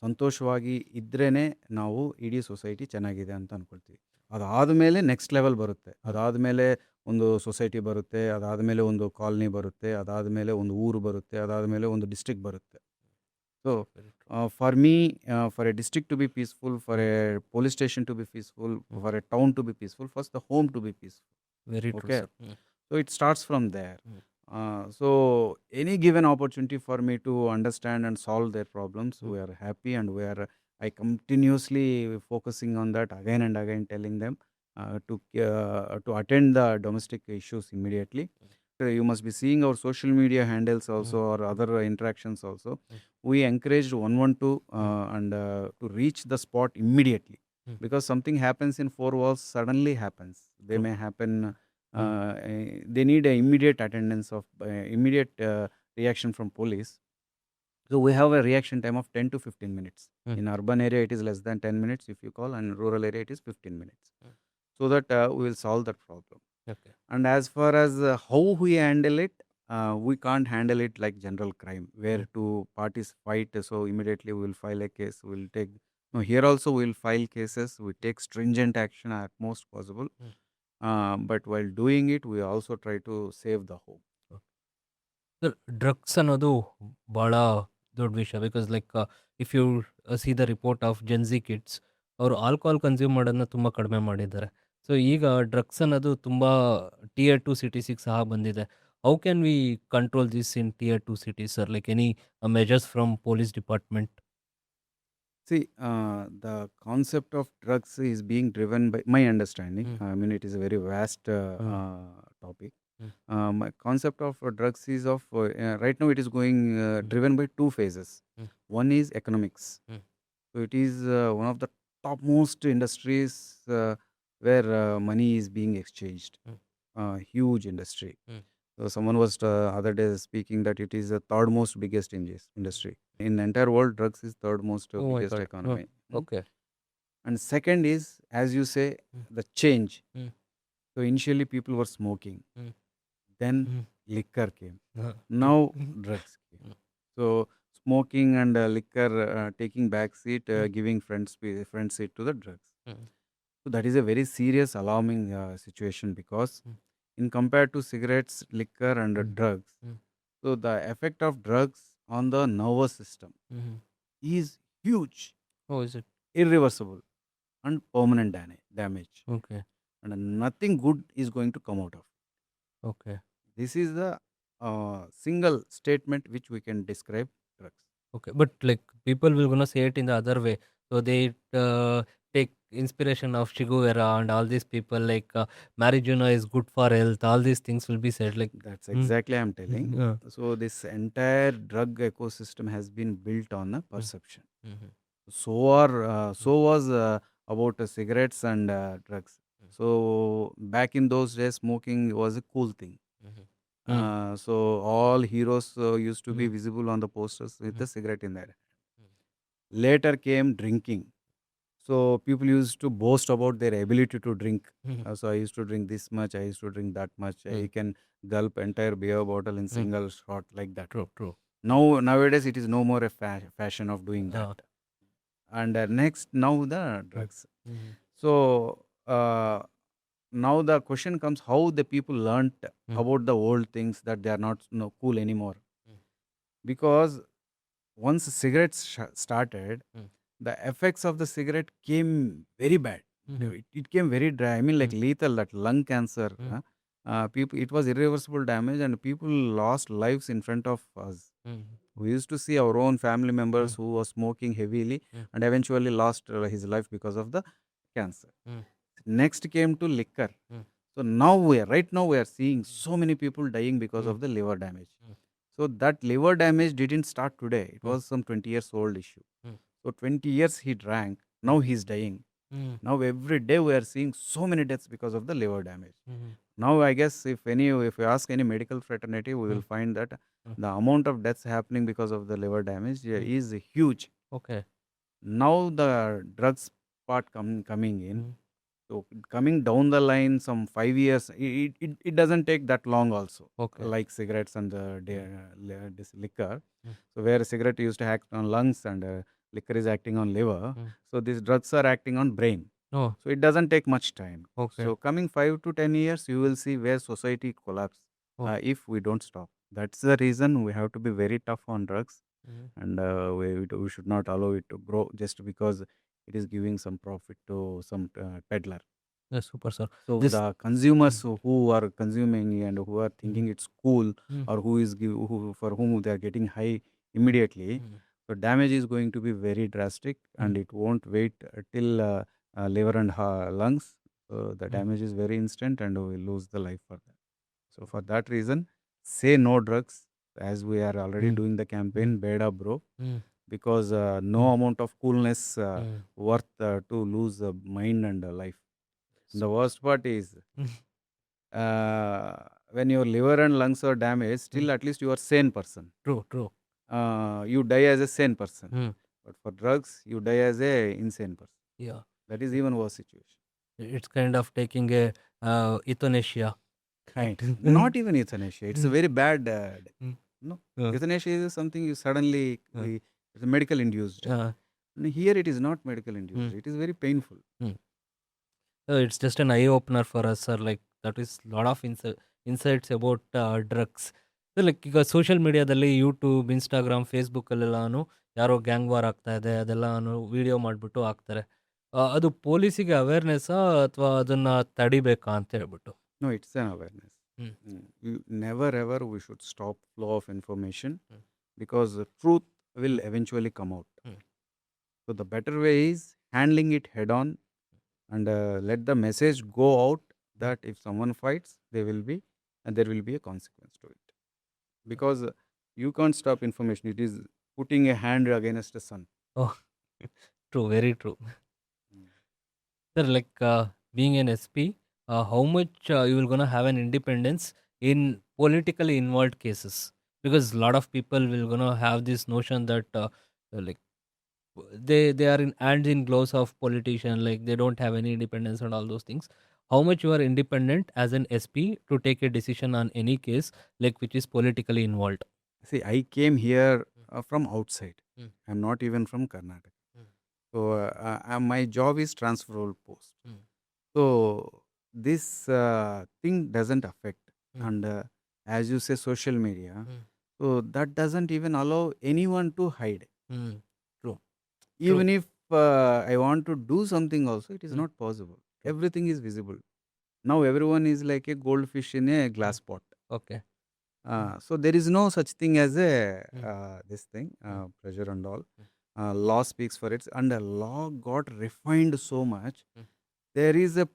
ಸಂತೋಷವಾಗಿ ಇದ್ರೇನೆ ನಾವು ಇಡೀ ಸೊಸೈಟಿ ಚೆನ್ನಾಗಿದೆ ಅಂತ ಅನ್ಕೊಳ್ತೀವಿ. ಅದಾದಮೇಲೆ ನೆಕ್ಸ್ಟ್ ಲೆವೆಲ್ ಬರುತ್ತೆ. ಅದಾದಮೇಲೆ ಒಂದು ಸೊಸೈಟಿ ಬರುತ್ತೆ, ಅದಾದಮೇಲೆ ಒಂದು ಕಾಲನಿ ಬರುತ್ತೆ, ಅದಾದಮೇಲೆ ಒಂದು ಊರು ಬರುತ್ತೆ, ಅದಾದಮೇಲೆ ಒಂದು ಡಿಸ್ಟ್ರಿಕ್ಟ್ ಬರುತ್ತೆ. So for me, for a district to be peaceful, for a police station to be peaceful, for a town to be peaceful, first the home to be peaceful. Very true. Okay. So it starts from there. So any given opportunity for me to understand and solve their problems, we are happy, and I continuously focusing on that again and again, telling them to attend the domestic issues immediately. You must be seeing our social media handles also, or other interactions also. We encouraged 112 and to reach the spot immediately, because something happens in four walls suddenly happens. They may happen. They need an immediate attendance of immediate reaction from police. So we have a reaction time of 10 to 15 minutes. In urban area it is less than 10 minutes if you call, and in rural area it is 15 minutes. So that we will solve that problem. Okay. And as far as how we handle it, we can't handle it like general crime where two parties fight, so immediately we will file a case. We'll take, no, here also we will file cases. We take stringent action at most possible. But while doing it, we also try to save the home. Sir, drugs ಅನ್ನೋದು ಭಾಳ ದೊಡ್ಡ ವಿಷಯ. Because like if U C the report of Gen Z kids, ಅವರು alcohol consume ಮಾಡೋದನ್ನ ತುಂಬ ಕಡಿಮೆ ಮಾಡಿದ್ದಾರೆ. So ಈಗ ಡ್ರಗ್ಸ್ ಅನ್ನೋದು ತುಂಬ Tier 2 ಸಿಟೀಸಿಗೆ ಸಹ ಬಂದಿದೆ. How can we control this in Tier 2 cities, sir? Like any measures from police department? See, the concept of drugs is being driven by my understanding. It is a very vast topic. My concept of drugs is of right now it is going driven by two phases. One is economics. So it is one of the topmost industries where money is being exchanged. Huge industry. So someone was other day speaking that it is the third most biggest industry in the entire world. Drugs is third most Oh my biggest God. economy. Okay. And second is, as you say, the change. Mm. So initially people were smoking, then liquor came, Uh, now drugs came. So smoking and liquor taking back seat, giving front seat to the drugs. So that is a very serious, alarming situation, because in compared to cigarettes, liquor and drugs, so the effect of drugs on the nervous system is huge, Oh, is it? irreversible, and permanent damage, Okay. and nothing good is going to come out of it. Okay. This is the single statement which we can describe drugs. Okay. But like people will gonna say it in the other way. So they take inspiration of Che Guevara and all these people, like marijuana is good for health. All these things will be said like. That's exactly I'm telling. Yeah. So this entire drug ecosystem has been built on a perception. So was about cigarettes and drugs. So back in those days, smoking was a cool thing. So all heroes used to be visible on the posters with the cigarette in their hand. Later came drinking. So people used to boast about their ability to drink. So I used to drink this much, I used to drink that much. I can gulp entire beer bottle in single shot, like that. True. Nowadays it is no more a fashion of doing that. And next, now the drugs. So now the question comes, how the people learnt about the old things, that they are not cool anymore. Because once cigarettes started, the effects of the cigarette came very bad. It came very dry. Like lethal, that lung cancer. People, it was irreversible damage, and people lost lives in front of us. Mm. We used to see our own family members Mm. who was smoking heavily Mm. and eventually lost his life because of the cancer. Mm. Next came to liquor. Mm. So now right now we are seeing so many people dying because Mm. of the liver damage. Mm. So that liver damage didn't start today. It Mm. was some 20 years old issue. Mm. So 20 years he drank. Now he's dying. Mm. Now every day we are seeing so many deaths because of the liver damage. Mm. Now I guess if you ask any medical fraternity, we will Mm. find that Mm. the amount of deaths happening because of the liver damage is huge. Okay. Now the drugs part coming in. Mm. So coming down the line, some 5 years, it doesn't take that long also. Okay. Like cigarettes and this liquor. Mm. So where cigarette used to act on lungs and liquor is acting on liver. Mm. So these drugs are acting on brain. Oh, So it doesn't take much time. okay. So coming 5 to 10 years, you will see where society collapse Oh. if we don't stop. That's the reason we have to be very tough on drugs, Mm. and we should not allow it to grow just because it is giving some profit to some peddler. Yes, super, sir. So This. the consumers who are consuming and who are thinking it's cool, Mm. or who for whom they are getting high immediately, Mm. so damage is going to be very drastic, and it won't wait till liver and lungs. So the damage is very instant, and we lose the life for that. So for that reason, say no drugs, as we are already doing the campaign, Beda Bro, Mm. because no amount of coolness Mm. worth to lose mind and life. The worst part is when your liver and lungs are damaged, still at least you are sane person. True, true. You die as a sane person. Mm. But for drugs, you die as a insane person. Yeah. That is even worse situation. It's kind of taking a euthanasia. Not even euthanasia. It's a very bad. Mm. No, Uh. euthanasia is something you suddenly it's medical induced. And here it is not medical induced. It is very painful. It's just an eye opener for us, sir. Like that is lot of insights about drugs. So, like ಈಗ social ಮೀಡಿಯಾದಲ್ಲಿ YouTube Instagram ಫೇಸ್ಬುಕ್ಕಲ್ಲೆಲ್ಲಾನು ಯಾರೋ gang war ಆಗ್ತಾ ಇದೆ ಅದೆಲ್ಲಾನು video ಮಾಡಿಬಿಟ್ಟು ಹಾಕ್ತಾರೆ. ಅದು ಪೊಲೀಸಿಗೆ ಅವೇರ್ನೆಸ್ಸಾ ಅಥವಾ ಅದನ್ನ ತಡಿಬೇಕಾ ಅಂತ ಹೇಳ್ಬಿಟ್ಟು? No, it's an awareness. Never ever we should stop flow of information because the truth will eventually come out. So the better way is handling it head on and let the message go out that if someone fights, there will be a consequence to it. Because you can't stop information. It is putting a hand against the sun. Oh, true, very true. Sir, like being an SP, how much you will gonna have an independence in politically involved cases? Because a lot of people will gonna have this notion that like they are in hands in gloves of politician, like they don't have any independence and all those things. How much you are independent as an SP to take a decision on any case like which is politically involved? See, I came here from outside. I'm not even from Karnataka. So my job is transferable post. So this thing doesn't affect. And as you say, social media, so that doesn't even allow anyone to hide. True. Even if I want to do something also, it is not possible. Everything is visible. Now everyone is like a goldfish in a glass pot. Okay. So there is no such thing as a this thing, pressure and all. Law speaks for it, and the law got refined so much. There is a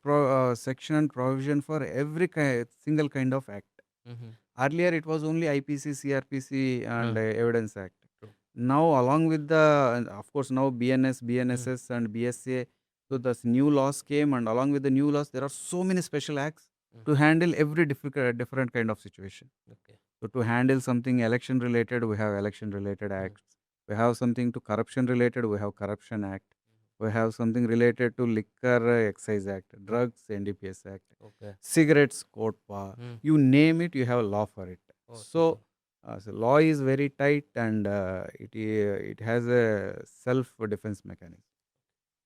section and provision for every single kind of act. Earlier it was only IPC, CRPC and Evidence Act. Now along with the, of course now BNS, BNSS and BSA, so the new laws came, and along with the new laws there are so many special acts to handle every different kind of situation. Okay. So to handle something election related, we have election related acts. We have something to corruption related, we have Corruption Act. We have something related to liquor excise act, drugs NDPS act, Okay. cigarettes CODPA. You name it, you have a law for it. So law is very tight, and it has a self defense mechanism.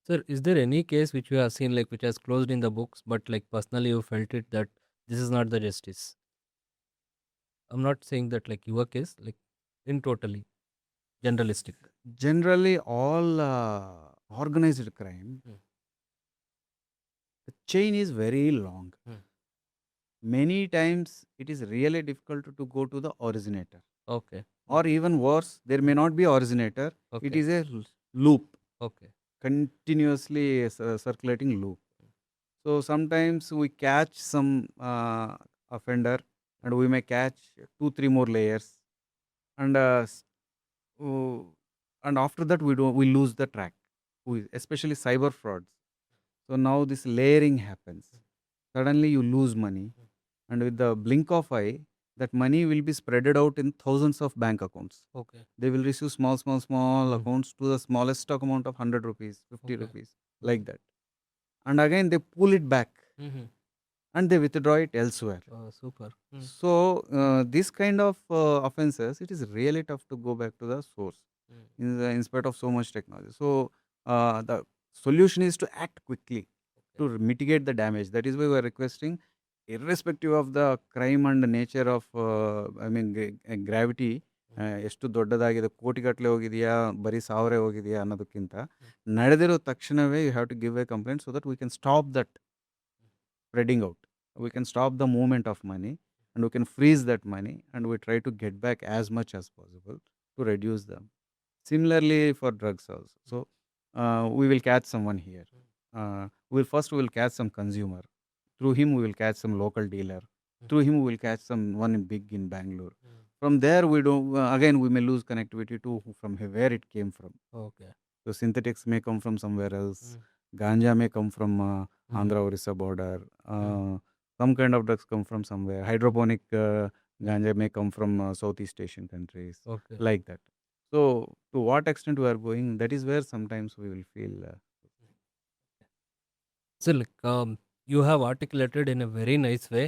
Sir, is there any case which you have seen like which has closed in the books, but like personally you felt it that this is not the justice? I'm not saying that like your case, like in totally generalistic. Generally, all organized crime, the chain is very long. Many times it is really difficult to go to the originator, Okay. or even worse, there may not be originator. It Okay. is a loop, Okay. continuously circulating loop. So sometimes we catch some offender, and we may catch 2 3 more layers, and oh, and after that we lose the track. Especially cyber frauds. So now this layering happens. Suddenly you lose money, and with the blink of eye, that money will be spreaded out in thousands of bank accounts. Okay. They will receive small accounts to the smallest amount of 100 rupees, 50 Okay. rupees, like that. And again they pull it back, and they withdraw it elsewhere. Super. So this kind of offenses, it is really tough to go back to the source in spite of so much technology. So the solution is to act quickly to mitigate the damage. That is why we are requesting, irrespective of the crime and the nature of, gravity, ಎಷ್ಟು ದೊಡ್ಡದಾಗಿದೆ, ಕೋಟಿಗಟ್ಟಲೆ ಹೋಗಿದೆಯಾ, ಬರೀ ಸಾವಿರ ಹೋಗಿದೆಯಾ ಅನ್ನೋದಕ್ಕಿಂತ, ನಡೆದಿರೋ ತಕ್ಷಣವೇ you have to give a complaint so that we can stop that spreading out. We can stop the movement of money, and we can freeze that money, and we try to get back as much as possible to reduce them. Similarly for drugs also. So we will catch someone here. We will catch some consumer. Through him we will catch some local dealer. Through him we will catch someone big in Bangalore. From there we do again we may lose connectivity to from where it came from. Okay. So synthetics may come from somewhere else. Ganja may come from Andhra Orissa border. Some kind of drugs come from somewhere. Hydroponic ganja may come from Southeast Asian countries. Okay. Like that. So to what extent we are going, that is where sometimes we will feel. So you have articulated in a very nice way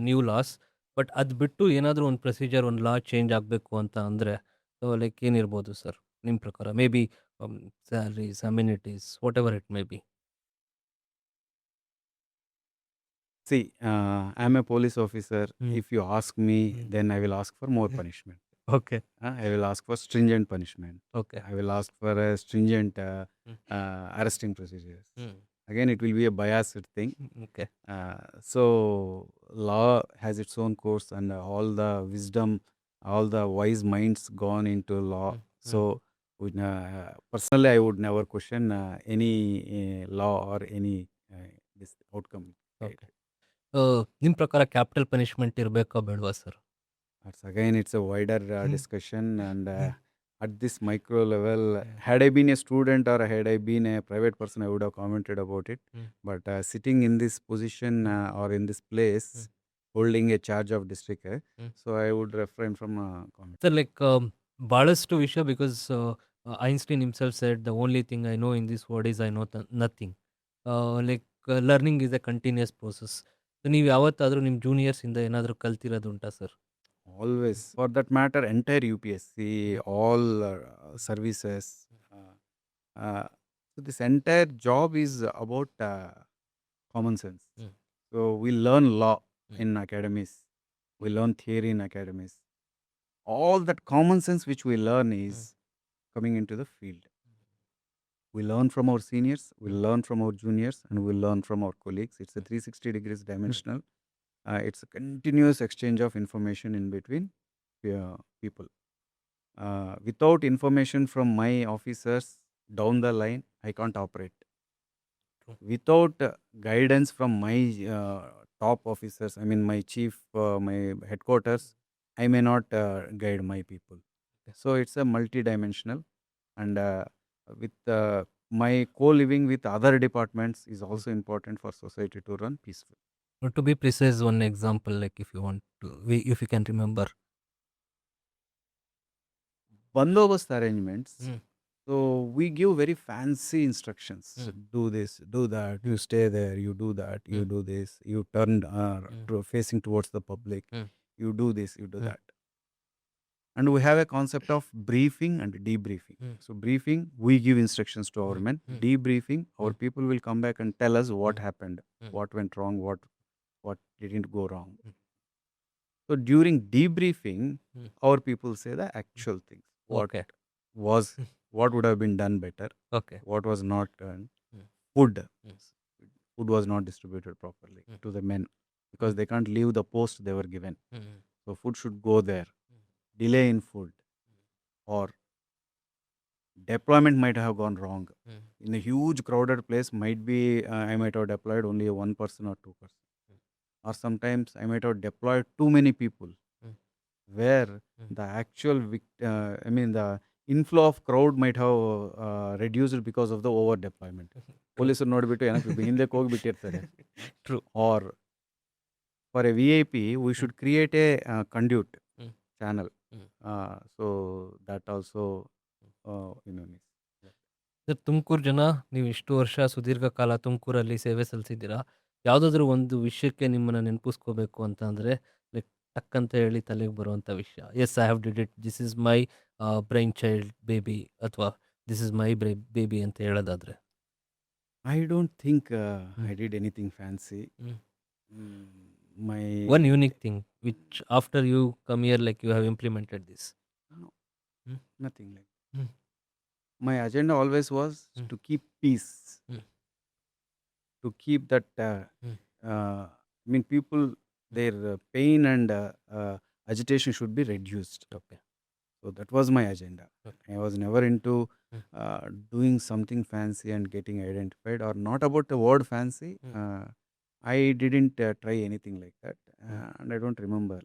new laws, but ಅದು ಬಿಟ್ಟು ಏನಾದರೂ ಒಂದು procedure, ಒಂದು ಲಾ change ಆಗಬೇಕು ಅಂತ ಅಂದರೆ, so ಏನಿರ್ಬೋದು sir ನಿಮ್ಮ ಪ್ರಕಾರ? May be salaries, amenities, what ever it may be. See, I'm a police officer. If you ask me, then I will ask for more punishment. Okay. I will ask for stringent punishment. Okay. I will ask for a stringent arresting procedures. Again, it will be a biased thing. Okay. So law has its own course, and all the wisdom, all the wise minds gone into law. So personally, I would never question any law or any this outcome. Okay. ನಿಮ್ಮ ಪ್ರಕಾರ capital punishment ಇರಬೇಕಾ ಬೇಡವಾ sir? It's a wider discussion, and at this micro level, had I been a student or had I been a private person, I would have commented about it. But sitting in this position or in this place, holding a charge of district, so I would refrain from comment. Sir, ಭಾಳಷ್ಟು ವಿಷಯ, because Einstein himself said the only thing I know in this world is I know nothing. Learning is a continuous process. ನೀವು ಯಾವತ್ತಾದರೂ ನಿಮ್ಮ ಜೂನಿಯರ್ಸಿಂದ ಏನಾದರೂ ಕಲ್ತಿರೋದುಂಟಾ sir? Always. For that matter, entire UPSC, all services. So this entire job is about common sense. So we learn law in academies. We learn theory in academies. All that common sense which we learn is coming into the field. We learn from our seniors, we learn from our juniors, and we learn from our colleagues. It's a 360 degrees dimensional. It's a continuous exchange of information in between people. Without information from my officers down the line, I can't operate. Without guidance from my top officers, I mean my chief, my headquarters, I may not guide my people. So it's a multi-dimensional, and with my co-living with other departments is also important for society to run peacefully. To be precise, one example, if you want to, if you can remember. Bandobast arrangements. So we give very fancy instructions. Do this, do that, you stay there, you do that, you do this, you turn facing towards the public, you do this, you do that. And we have a concept of briefing and debriefing. So briefing, we give instructions to our men. Debriefing, our people will come back and tell us what happened, what went wrong, what didn't go wrong. So during debriefing, our people say the actual things. What would have been done better? Okay. What was not done? Food was not distributed properly to the men. because they can't leave the post they were given. Mm. So food should go there. Delay in food or deployment might have gone wrong. Mm. In a huge crowded place, might be I might have deployed only one person or two person, or sometimes I might have deployed too many people, Mm. where Mm. the actual the inflow of crowd might have reduced because of the over deployment. ಪೊಲೀಸರು ನೋಡಿಬಿಟ್ಟು ಏನಕ್ಕೆ ಹಿಂದಕ್ಕೆ ಹೋಗಿಬಿಟ್ಟಿರ್ತಾರೆ. True. Or for a VIP, we should create a conduit Mm. channel. Mm. So that also, miss. Sir Tumakuru ಜನ ನೀವು ಇಷ್ಟು ವರ್ಷ ಸುದೀರ್ಘ ಕಾಲ ತುಮಕೂರಲ್ಲಿ ಸೇವೆ ಸಲ್ಲಿಸಿದ್ದೀರಾ. ಯಾವುದಾದ್ರೂ ಒಂದು ವಿಷಯಕ್ಕೆ ನಿಮ್ಮನ್ನು ನೆನಪಿಸ್ಕೋಬೇಕು ಅಂತ ಅಂದರೆ ಲೈಕ್ ಟಕ್ ಅಂತ ಹೇಳಿ ತಲೆಗೆ ಬರುವಂಥ ವಿಷಯ, yes I have did it, this is my brainchild baby, ಅಥವಾ ದಿಸ್ ಇಸ್ ಮೈ ಬೇಬಿ ಅಂತ ಹೇಳೋದಾದ್ರೆ? I don't think Mm. I did anything fancy. Mm. My One unique thing which after you come here like you have implemented this. no, Mm. nothing like. Mm. My agenda always was Mm. to keep peace, Mm. to keep that. Mm. People, their pain and agitation should be reduced. Okay. So that was my agenda. Okay. I was never into Mm. doing something fancy and getting identified, or not about the word fancy. Mm. I didn't try anything like that, Mm. and I don't remember.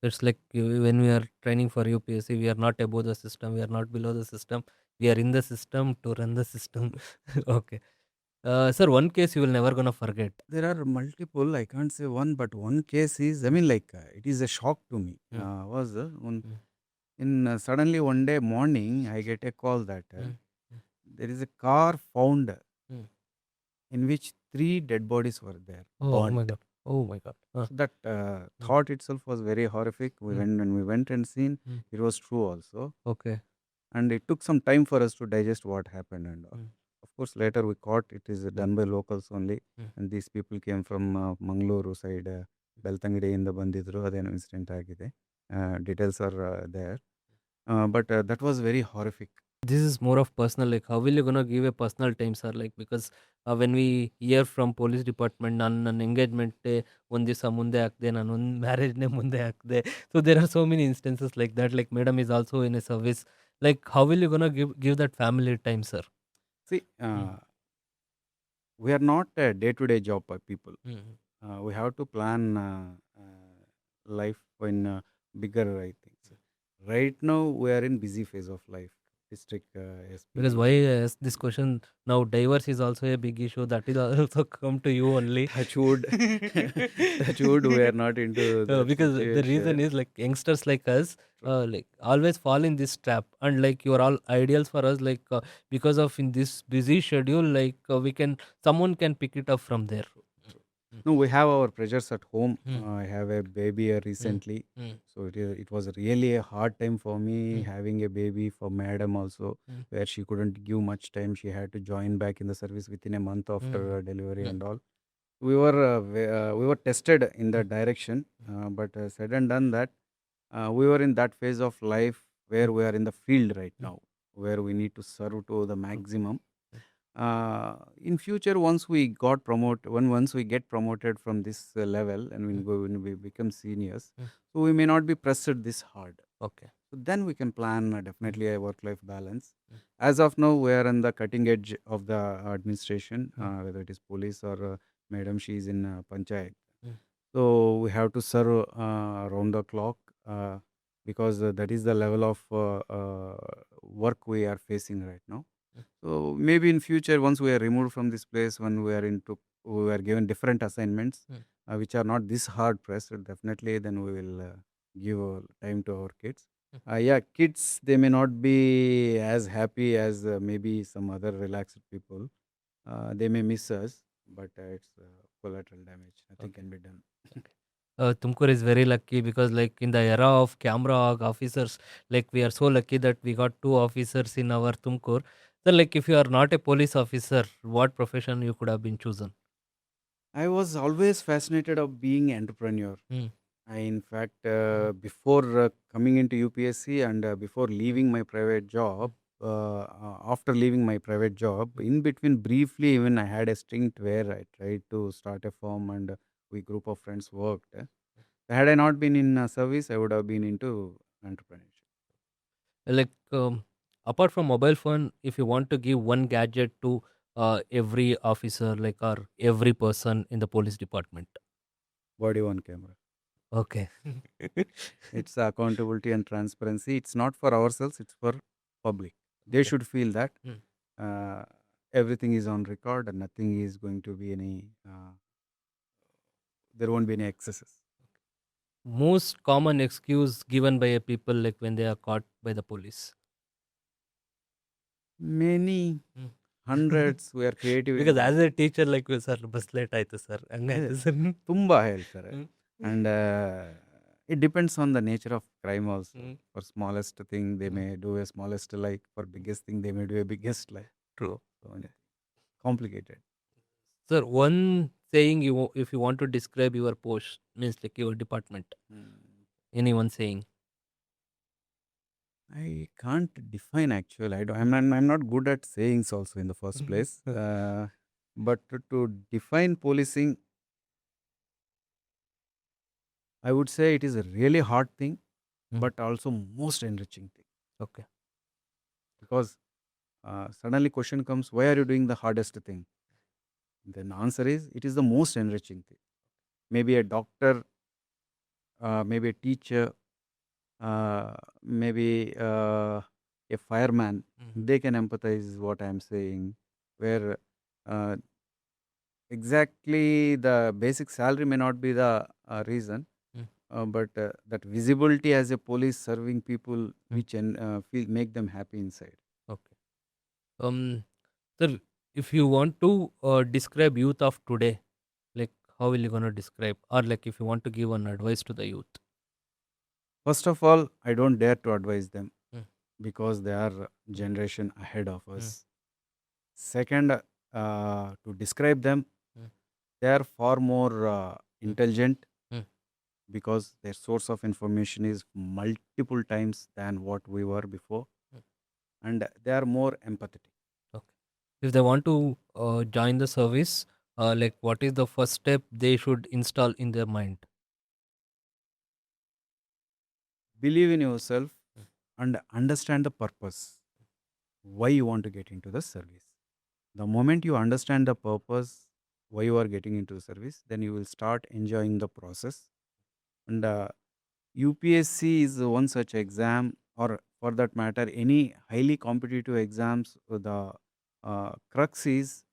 It's like when we are training for UPSC, we are not above the system, we are not below the system, we are in the system to run the system. Okay. Sir, one case you will never gonna forget. There are multiple. I can't say one, but one case is. It is a shock to me. Mm. Was Mm. in suddenly one day morning, I get a call that Mm. there is a car found Mm. in which 3 dead bodies were there. Oh burnt. my god. Oh my god. So that thought itself was very horrific. When we went and seen, Mm. it was true also. Okay. And it took some time for us to digest what happened and all. Mm. Of course, later we caught it is done by locals only. Mm. And these people came from Mangalore side, Beltangediಯಿಂದ ಬಂದಿದ್ರು, ಅದೇನೋ incident ಆಗಿದೆ. Details are there. But that was very horrific. This is more of personal, like how will you gonna give a personal time, sir? Like because when we hear from police department, ನನ್ನ engagement ಒಂದು ದಿವಸ ಮುಂದೆ ಹಾಕಿದೆ, ನಾನು ಒಂದು ಮ್ಯಾರೇಜ್ನೇ ಮುಂದೆ ಹಾಕಿದೆ. So there are so many instances like that. Like madam is also in a service. Like how will you gonna give that family time, sir? See, we are not a day-to-day job people. We have to plan life in bigger, I think. So right now, we are in busy phase of life. District SP. Because why I ask this question now, divorce is also a big issue that is also come to you only. Touch wood. Touch wood, we are not into that Because the situation. reason is like youngsters like us like always fall in this trap, and like you are all ideals for us, like because of in this busy schedule, like someone can pick it up from there. No, we have our pressures at home. Mm. I have a baby recently. Mm. So it was really a hard time for me Mm. having a baby, for madam also, Mm. where she couldn't give much time. She had to join back in the service within a month after delivery and all. We were tested in that direction, but said and done that, we were in that phase of life where we are in the field right now, where we need to serve to the maximum. In future, once we get promoted from this level, and when we become seniors, so we may not be pressed this hard. Okay. So then we can plan definitely a work-life balance. As of now, we are on the cutting edge of the administration, whether it is police or madam, she is in panchayat. So we have to serve around the clock, because that is the level of work we are facing right now. So maybe in future, once we are removed from this place, when we are given different assignments, which are not this hard pressed, definitely then we will give time to our kids. Kids, they may not be as happy as maybe some other relaxed people. They may miss us, but it's collateral damage. Nothing can be done. Tumkur is very lucky because like in the era of camera officers, like we are so lucky that we got 2 officers in our Tumkur. So like if you are not a police officer, what profession you could have been chosen? I was always fascinated of being an entrepreneur. I, in fact, before coming into UPSC and before leaving my private job, after leaving my private job, in between briefly, even I had a stint where I tried to start a firm and we group of friends worked. Had I not been in service, I would have been into entrepreneurship. Like apart from mobile phone, if you want to give one gadget to every officer, like or every person in the police department. Body on camera. Okay. It's accountability and transparency. It's not for ourselves, it's for public. They Okay. should feel that Mm. everything is on record and nothing is going to be any, there won't be any excesses. Most common excuse given by a people like when they are caught by the police. Many Mm. hundreds we are creative. Because as a teacher, like sir, bus late ಆಯ್ತು sir, ಹಂಗಾಯ್ತು sir. ತುಂಬಾ ಹೇಳ್ತಾರೆ. Mm. And it depends on the nature of crime also. Mm. For smallest thing, they Mm. may do a smallest like. For biggest thing, they may do a biggest like. True. So, complicated. Sir, one saying if you want to describe your post, means like your department, anyone saying. I can't define actually. I'm not good at sayings also in the first place. But to define policing, I would say it is a really hard thing, but also most enriching thing. Okay. Because suddenly question comes, why are you doing the hardest thing? Then answer is, it is the most enriching thing. Maybe a doctor, maybe a teacher, maybe a fireman, they can empathize what I am saying. Where exactly the basic salary may not be the reason, but that visibility as a police serving people, which feel make them happy inside. Okay. Sir, if you want to describe youth of today, like how will you gonna describe, or like if you want to give an advice to the youth? First of all, I don't dare to advise them Mm. because they are generation ahead of us. Second, to describe them, Mm. they are far more intelligent Mm. because their source of information is multiple times than what we were before, and they are more empathetic. Okay. If they want to join the service, like what is the first step they should install in their mind? Believe in yourself and understand the purpose why you want to get into the service. The moment you understand the purpose why you are getting into the service, then you will start enjoying the process. And UPSC is one such exam, or for that matter any highly competitive exams. The crux is,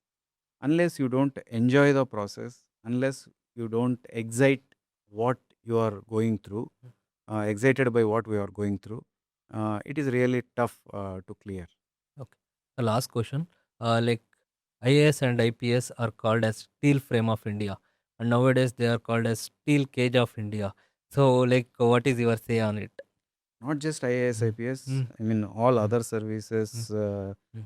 unless you don't enjoy the process, unless you don't excite what you are going through, excited by what we are going through, it is really tough to clear. Okay. The last question, like IAS and IPS are called as steel frame of India, and nowadays they are called as steel cage of India. So, like, what is your say on it? Not just IAS, IPS, I mean all other services,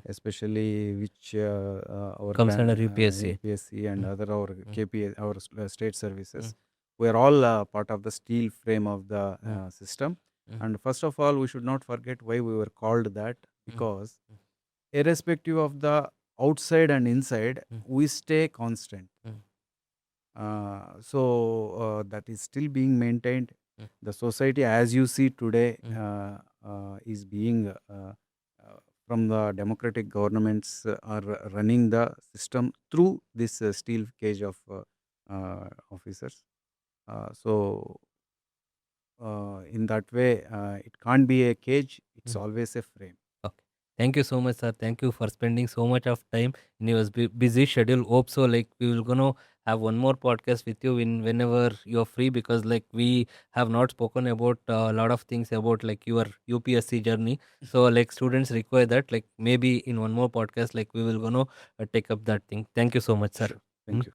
especially which our Comes under UPSC. UPSC and other our KPS, our state services. We are all part of the steel frame of the system. And first of all, we should not forget why we were called that, because irrespective of the outside and inside, we stay constant. So that is still being maintained. The society, as you see today, is being from the democratic governments are running the system through this steel cage of officers. So in that way, it can't be a cage, it's always a frame. Okay. Thank you so much, sir. Thank you for spending so much of time in your busy schedule. Hope so. Like we will gonna have one more podcast with you whenever you're free, because like we have not spoken about a lot of things about like your UPSC journey. So like students require that. Like maybe in one more podcast, like we will gonna take up that thing. Thank you so much, sir. Sure. Thank you.